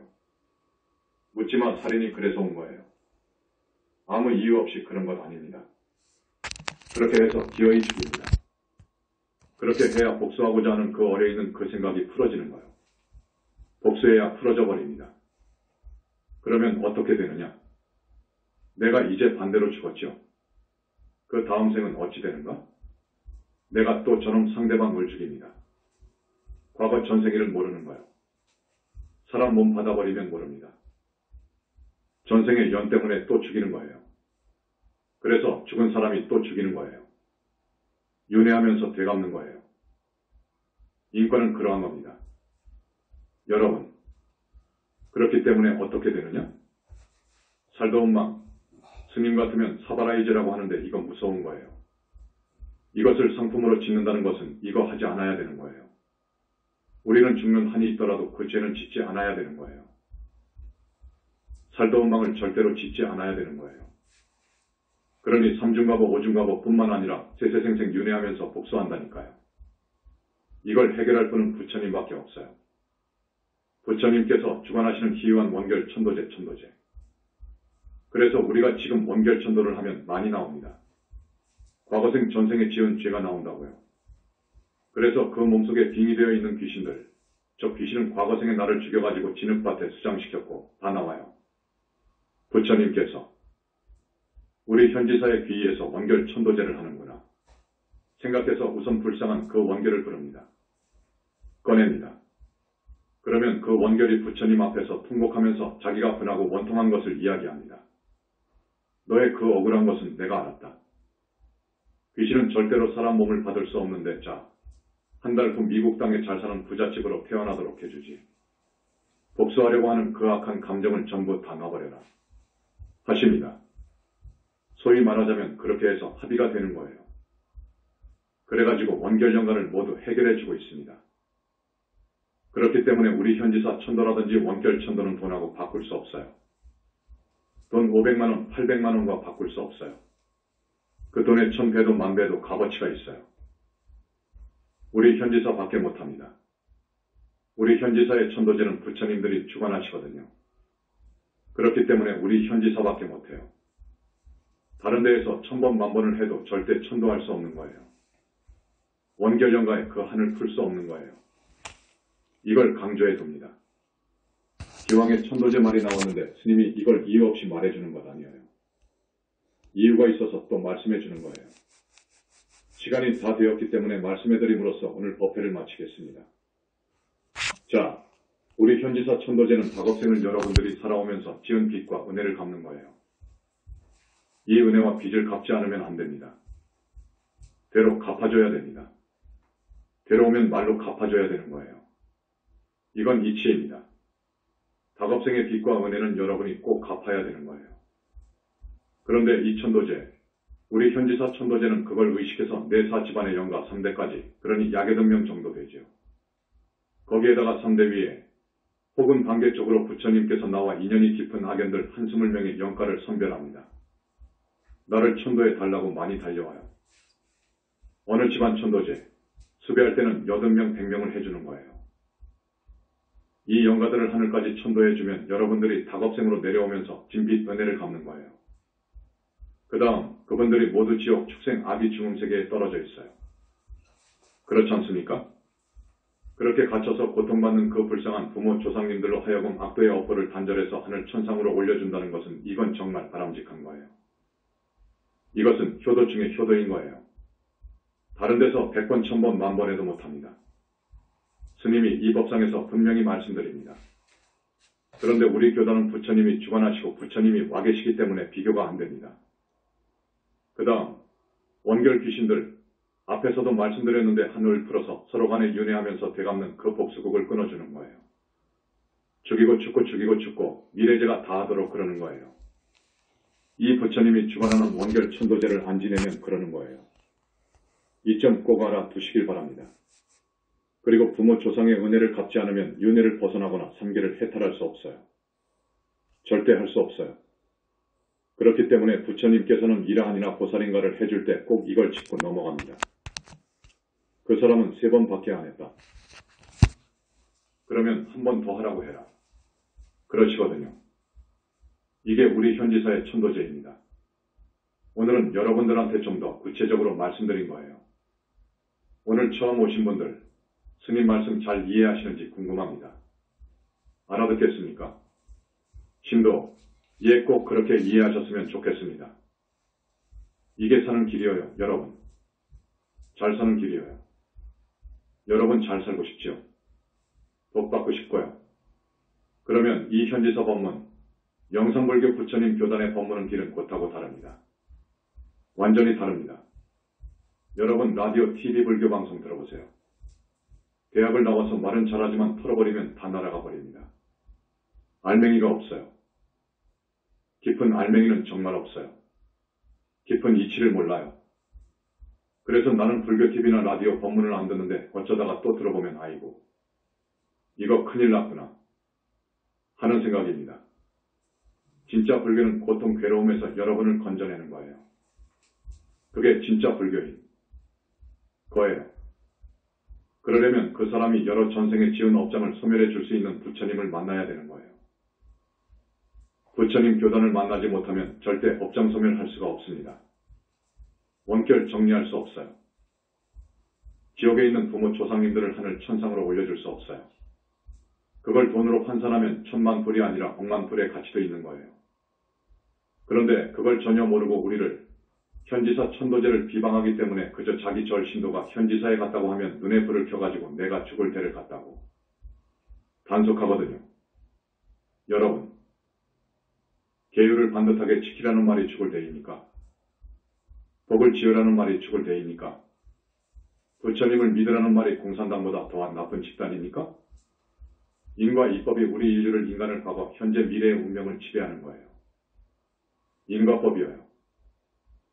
묻지마 살인이 그래서 온 거예요. 아무 이유 없이 그런 것 아닙니다. 그렇게 해서 기어이 죽입니다. 그렇게 해야 복수하고자 하는 그 어려 있는 그 생각이 풀어지는 거예요. 복수해야 풀어져 버립니다. 그러면 어떻게 되느냐? 내가 이제 반대로 죽었죠. 그 다음 생은 어찌 되는가? 내가 또 저놈 상대방을 죽입니다. 과거 전생일을 모르는 거예요. 사람 몸 받아버리면 모릅니다. 전생의 연 때문에 또 죽이는 거예요. 그래서 죽은 사람이 또 죽이는 거예요. 윤회하면서 되갚는 거예요. 인과는 그러한 겁니다. 여러분, 그렇기 때문에 어떻게 되느냐? 살더운 맘, 스님 같으면 사바라이제라고 하는데 이건 무서운 거예요. 이것을 상품으로 짓는다는 것은 이거 하지 않아야 되는 거예요. 우리는 죽는 한이 있더라도 그 죄는 짓지 않아야 되는 거예요. 살더운 망을 절대로 짓지 않아야 되는 거예요. 그러니 삼중가보 오중가보 뿐만 아니라 세세생생 윤회하면서 복수한다니까요. 이걸 해결할 분은 부처님밖에 없어요. 부처님께서 주관하시는 희유한 원결 천도제 천도제. 그래서 우리가 지금 원결 천도를 하면 많이 나옵니다. 과거생 전생에 지은 죄가 나온다고요. 그래서 그 몸속에 빙의되어 있는 귀신들, 저 귀신은 과거생에 나를 죽여가지고 진흙밭에 수장시켰고 다 나와요. 부처님께서 우리 현지사의 귀의에서 원결 천도제를 하는구나. 생각해서 우선 불쌍한 그 원결을 부릅니다. 꺼냅니다. 그러면 그 원결이 부처님 앞에서 통곡하면서 자기가 분하고 원통한 것을 이야기합니다. 너의 그 억울한 것은 내가 알았다. 귀신은 절대로 사람 몸을 받을 수 없는데 자, 한 달 후 미국 땅에 잘 사는 부잣집으로 태어나도록 해주지. 복수하려고 하는 그 악한 감정을 전부 다 놔버려라. 하십니다. 소위 말하자면 그렇게 해서 합의가 되는 거예요. 그래가지고 원결연가를 모두 해결해주고 있습니다. 그렇기 때문에 우리 현지사 천도라든지 원결 천도는 돈하고 바꿀 수 없어요. 돈 500만원, 800만원과 바꿀 수 없어요. 그 돈에 1000배도 10,000배도 값어치가 있어요. 우리 현지사 밖에 못합니다. 우리 현지사의 천도제는 부처님들이 주관하시거든요. 그렇기 때문에 우리 현지사밖에 못해요. 다른 데에서 1000번 만번을 해도 절대 천도할 수 없는 거예요. 원결연가에 그 한을 풀 수 없는 거예요. 이걸 강조해 둡니다. 기왕에 천도제 말이 나왔는데 스님이 이걸 이유 없이 말해주는 것 아니에요. 이유가 있어서 또 말씀해 주는 거예요. 시간이 다 되었기 때문에 말씀해드림으로써 오늘 법회를 마치겠습니다. 자, 우리 현지사 천도제는 다겁생을 여러분들이 살아오면서 지은 빚과 은혜를 갚는 거예요. 이 은혜와 빚을 갚지 않으면 안 됩니다. 되로 갚아줘야 됩니다. 되로오면 말로 갚아줘야 되는 거예요. 이건 이치입니다. 다겁생의 빚과 은혜는 여러분이 꼭 갚아야 되는 거예요. 그런데 이 천도제, 우리 현지사 천도제는 그걸 의식해서 내사 집안의 영가 3대까지, 그러니 약 8명 정도 되죠. 거기에다가 3대 위에 혹은 반대 쪽으로 부처님께서 나와 인연이 깊은 악연들 한스물 명의 영가를 선별합니다. 나를 천도해 달라고 많이 달려와요. 어느 집안 천도제, 수배할 때는 80명, 100명을 해주는 거예요. 이 영가들을 하늘까지 천도해주면 여러분들이 다겁생으로 내려오면서 진빚 은혜를 갚는 거예요. 그 다음 그분들이 모두 지옥, 축생, 아비, 중음세계에 떨어져 있어요. 그렇지 않습니까? 그렇게 갇혀서 고통받는 그 불쌍한 부모 조상님들로 하여금 악도의 업보를 단절해서 하늘 천상으로 올려준다는 것은 이건 정말 바람직한 거예요. 이것은 효도 중에 효도인 거예요. 다른 데서 100번, 1000번, 만번 해도 못합니다. 스님이 이 법상에서 분명히 말씀드립니다. 그런데 우리 교단은 부처님이 주관하시고 부처님이 와 계시기 때문에 비교가 안 됩니다. 그 다음 원결 귀신들 앞에서도 말씀드렸는데 한을 풀어서 서로 간에 윤회하면서 되갚는 그 복수국을 끊어주는 거예요. 죽이고 죽고 죽이고 죽고 미래제가 다 하도록 그러는 거예요. 이 부처님이 주관하는 원결 천도제를 안 지내면 그러는 거예요. 이 점 꼭 알아두시길 바랍니다. 그리고 부모 조상의 은혜를 갚지 않으면 윤회를 벗어나거나 삼계를 해탈할 수 없어요. 절대 할 수 없어요. 그렇기 때문에 부처님께서는 이라한이나 보살인가를 해줄 때 꼭 이걸 짚고 넘어갑니다. 그 사람은 3번밖에 안 했다. 그러면 한 번 더 하라고 해라. 그러시거든요. 이게 우리 현지사의 천도제입니다. 오늘은 여러분들한테 좀 더 구체적으로 말씀드린 거예요. 오늘 처음 오신 분들 스님 말씀 잘 이해하시는지 궁금합니다. 알아듣겠습니까? 신도, 예, 꼭 그렇게 이해하셨으면 좋겠습니다. 이게 사는 길이에요, 여러분. 잘 사는 길이에요. 여러분 잘 살고 싶지요? 복 받고 싶고요. 그러면 이 현지사 법문, 영상불교 부처님 교단의 법문은 길은 곧하고 다릅니다. 완전히 다릅니다. 여러분 라디오, TV 불교 방송 들어보세요. 대학을 나와서 말은 잘하지만 털어버리면 다 날아가 버립니다. 알맹이가 없어요. 깊은 알맹이는 정말 없어요. 깊은 이치를 몰라요. 그래서 나는 불교 TV나 라디오 법문을 안 듣는데 어쩌다가 또 들어보면 아이고 이거 큰일 났구나 하는 생각입니다. 진짜 불교는 고통 괴로움에서 여러분을 건져내는 거예요. 그게 진짜 불교인 거예요. 그러려면 그 사람이 여러 전생에 지은 업장을 소멸해 줄 수 있는 부처님을 만나야 되는 거예요. 부처님 교단을 만나지 못하면 절대 업장 소멸할 수가 없습니다. 원결 정리할 수 없어요. 지옥에 있는 부모 조상님들을 하늘 천상으로 올려줄 수 없어요. 그걸 돈으로 환산하면 1000만 불이 아니라 100만 불의 가치도 있는 거예요. 그런데 그걸 전혀 모르고 우리를 현지사 천도제를 비방하기 때문에 그저 자기 절 신도가 현지사에 갔다고 하면 눈에 불을 켜가지고 내가 죽을 대를 갔다고 단속하거든요. 여러분, 계율을 반듯하게 지키라는 말이 죽을 대입니까? 복을 지으라는 말이 죽을 대입니까? 부처님을 믿으라는 말이 공산당보다 더한 나쁜 집단입니까? 인과 이법이 우리 인류를 인간을 과거, 현재, 미래의 운명을 지배하는 거예요. 인과법이에요.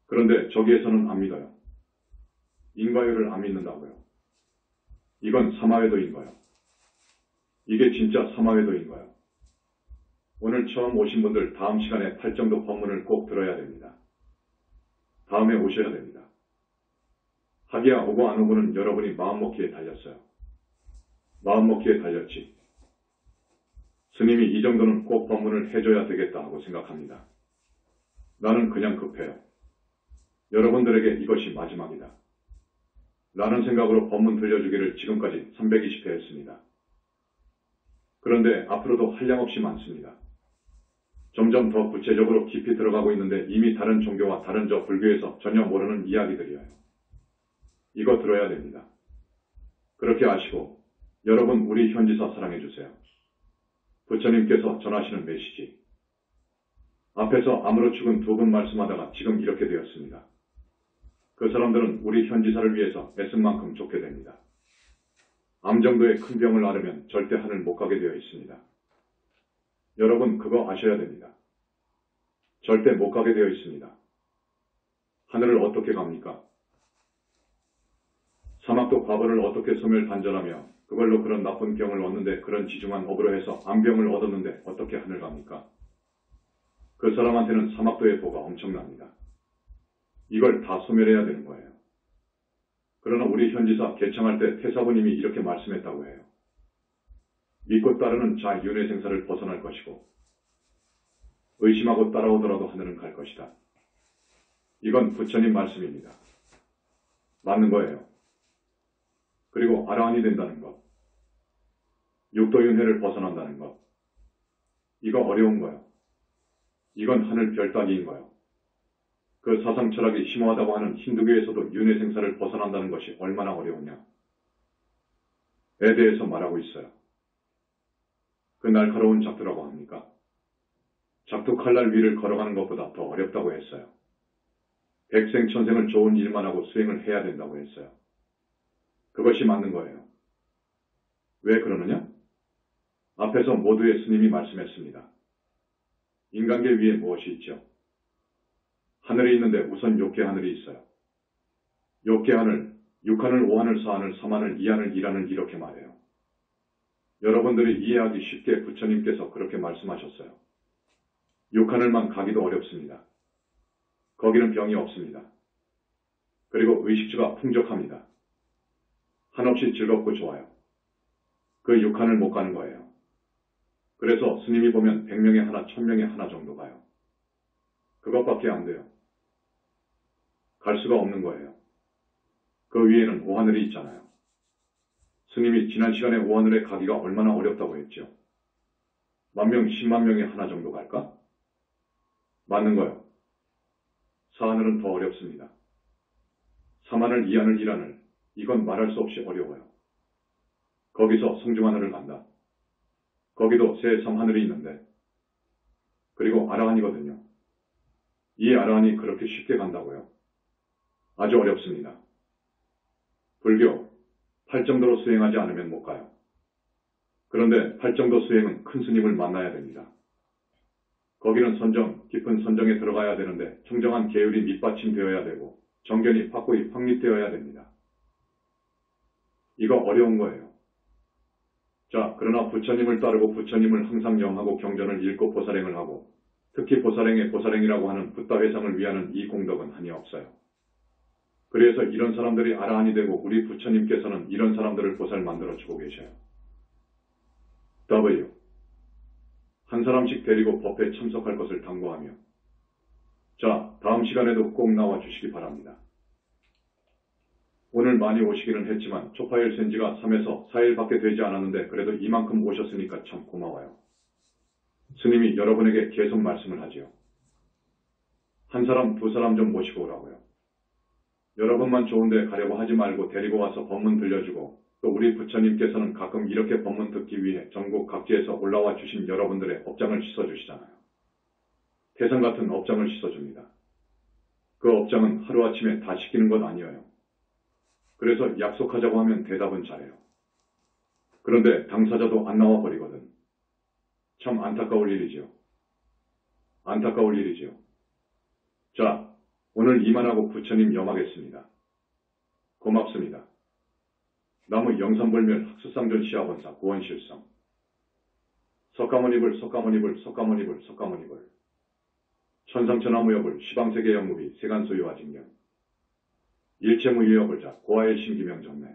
그런데 저기에서는 안 믿어요. 인과율을 안 믿는다고요. 이건 사마회도인 거예요. 이게 진짜 사마회도인 거예요. 오늘 처음 오신 분들 다음 시간에 팔정도 법문을 꼭 들어야 됩니다. 다음에 오셔야 됩니다. 하기야 오고 안 오고는 여러분이 마음먹기에 달렸어요. 마음먹기에 달렸지. 스님이 이 정도는 꼭 법문을 해줘야 되겠다 하고 생각합니다. 나는 그냥 급해요. 여러분들에게 이것이 마지막이다. 라는 생각으로 법문 들려주기를 지금까지 320회 했습니다. 그런데 앞으로도 한량없이 많습니다. 점점 더 구체적으로 깊이 들어가고 있는데 이미 다른 종교와 다른 저 불교에서 전혀 모르는 이야기들이에요. 이거 들어야 됩니다. 그렇게 아시고 여러분 우리 현지사 사랑해주세요. 부처님께서 전하시는 메시지. 앞에서 아무로 죽은 2분 말씀하다가 지금 이렇게 되었습니다. 그 사람들은 우리 현지사를 위해서 애쓴 만큼 좋게 됩니다. 암 정도의 큰 병을 앓으면 절대 하늘 못 가게 되어 있습니다. 여러분 그거 아셔야 됩니다. 절대 못 가게 되어 있습니다. 하늘을 어떻게 갑니까? 사막도 과거를 어떻게 소멸 단절하며 그걸로 그런 나쁜 병을 얻는데 그런 지중한 업으로 해서 암병을 얻었는데 어떻게 하늘 갑니까? 그 사람한테는 사막도의 보가 엄청납니다. 이걸 다 소멸해야 되는 거예요. 그러나 우리 현지사 개청할 때 태사부님이 이렇게 말씀했다고 해요. 믿고 따르는 자 윤회생사를 벗어날 것이고 의심하고 따라오더라도 하늘은 갈 것이다. 이건 부처님 말씀입니다. 맞는 거예요. 그리고 아라한이 된다는 것. 육도윤회를 벗어난다는 것. 이거 어려운 거요. 이건 하늘 별 따기인 거요. 그 사상 철학이 심오하다고 하는 힌두교에서도 윤회 생사를 벗어난다는 것이 얼마나 어려우냐. 에 대해서 말하고 있어요. 그 날카로운 작두라고 합니까? 작두 칼날 위를 걸어가는 것보다 더 어렵다고 했어요. 백생천생을 좋은 일만 하고 수행을 해야 된다고 했어요. 그것이 맞는 거예요. 왜 그러느냐? 앞에서 모두의 스님이 말씀했습니다. 인간계 위에 무엇이 있죠? 하늘이 있는데 우선 욕계 하늘이 있어요. 욕계 하늘, 6하늘, 5하늘, 4하늘, 3하늘, 2하늘, 1하늘 이렇게 말해요. 여러분들이 이해하기 쉽게 부처님께서 그렇게 말씀하셨어요. 6하늘만 가기도 어렵습니다. 거기는 병이 없습니다. 그리고 의식주가 풍족합니다. 한없이 즐겁고 좋아요. 그 6하늘 못 가는 거예요. 그래서 스님이 보면 100명에 하나, 1000명에 하나 정도 가요. 그것밖에 안 돼요. 갈 수가 없는 거예요. 그 위에는 5하늘이 있잖아요. 스님이 지난 시간에 5하늘에 가기가 얼마나 어렵다고 했죠. 10,000명, 10만 명에 하나 정도 갈까? 맞는 거요. 4하늘은 더 어렵습니다. 3하늘, 2하늘, 1하늘 이건 말할 수 없이 어려워요. 거기서 성중하늘을 간다. 거기도 새 3하늘이 있는데 그리고 아라한이거든요. 이 아라한이 그렇게 쉽게 간다고요. 아주 어렵습니다. 불교, 8정도로 수행하지 않으면 못 가요. 그런데 8정도 수행은 큰 스님을 만나야 됩니다. 거기는 선정, 깊은 선정에 들어가야 되는데 청정한 계율이 밑받침되어야 되고 정견이 확고히 확립되어야 됩니다. 이거 어려운 거예요. 자, 그러나 부처님을 따르고 부처님을 항상 영하고 경전을 읽고 보살행을 하고 특히 보살행의 보살행이라고 하는 붓다 회상을 위하는 이 공덕은 한이 없어요. 그래서 이런 사람들이 아라한이 되고 우리 부처님께서는 이런 사람들을 보살 만들어주고 계셔요. W. 한 사람씩 데리고 법회에 참석할 것을 당부하며 자, 다음 시간에도 꼭 나와 주시기 바랍니다. 오늘 많이 오시기는 했지만 초파일 센 지가 3에서 4일밖에 되지 않았는데 그래도 이만큼 오셨으니까 참 고마워요. 스님이 여러분에게 계속 말씀을 하지요. 한 사람, 두 사람 좀 모시고 오라고요. 여러분만 좋은데 가려고 하지 말고 데리고 와서 법문 들려주고 또 우리 부처님께서는 가끔 이렇게 법문 듣기 위해 전국 각지에서 올라와 주신 여러분들의 업장을 씻어주시잖아요. 태산 같은 업장을 씻어줍니다. 그 업장은 하루아침에 다 씻기는 것 아니에요. 그래서 약속하자고 하면 대답은 잘해요. 그런데 당사자도 안 나와 버리거든. 참 안타까울 일이지요. 안타까울 일이지요. 자, 오늘 이만하고 부처님 염하겠습니다. 고맙습니다. 나무 영산불멸 학수상전 시아본사 구원실성 석가모니불 석가모니불 석가모니불 석가모니불 천상천하무여불 시방세계 영무비 세간소유화징경 일체무유여불자 고아의 신기명정매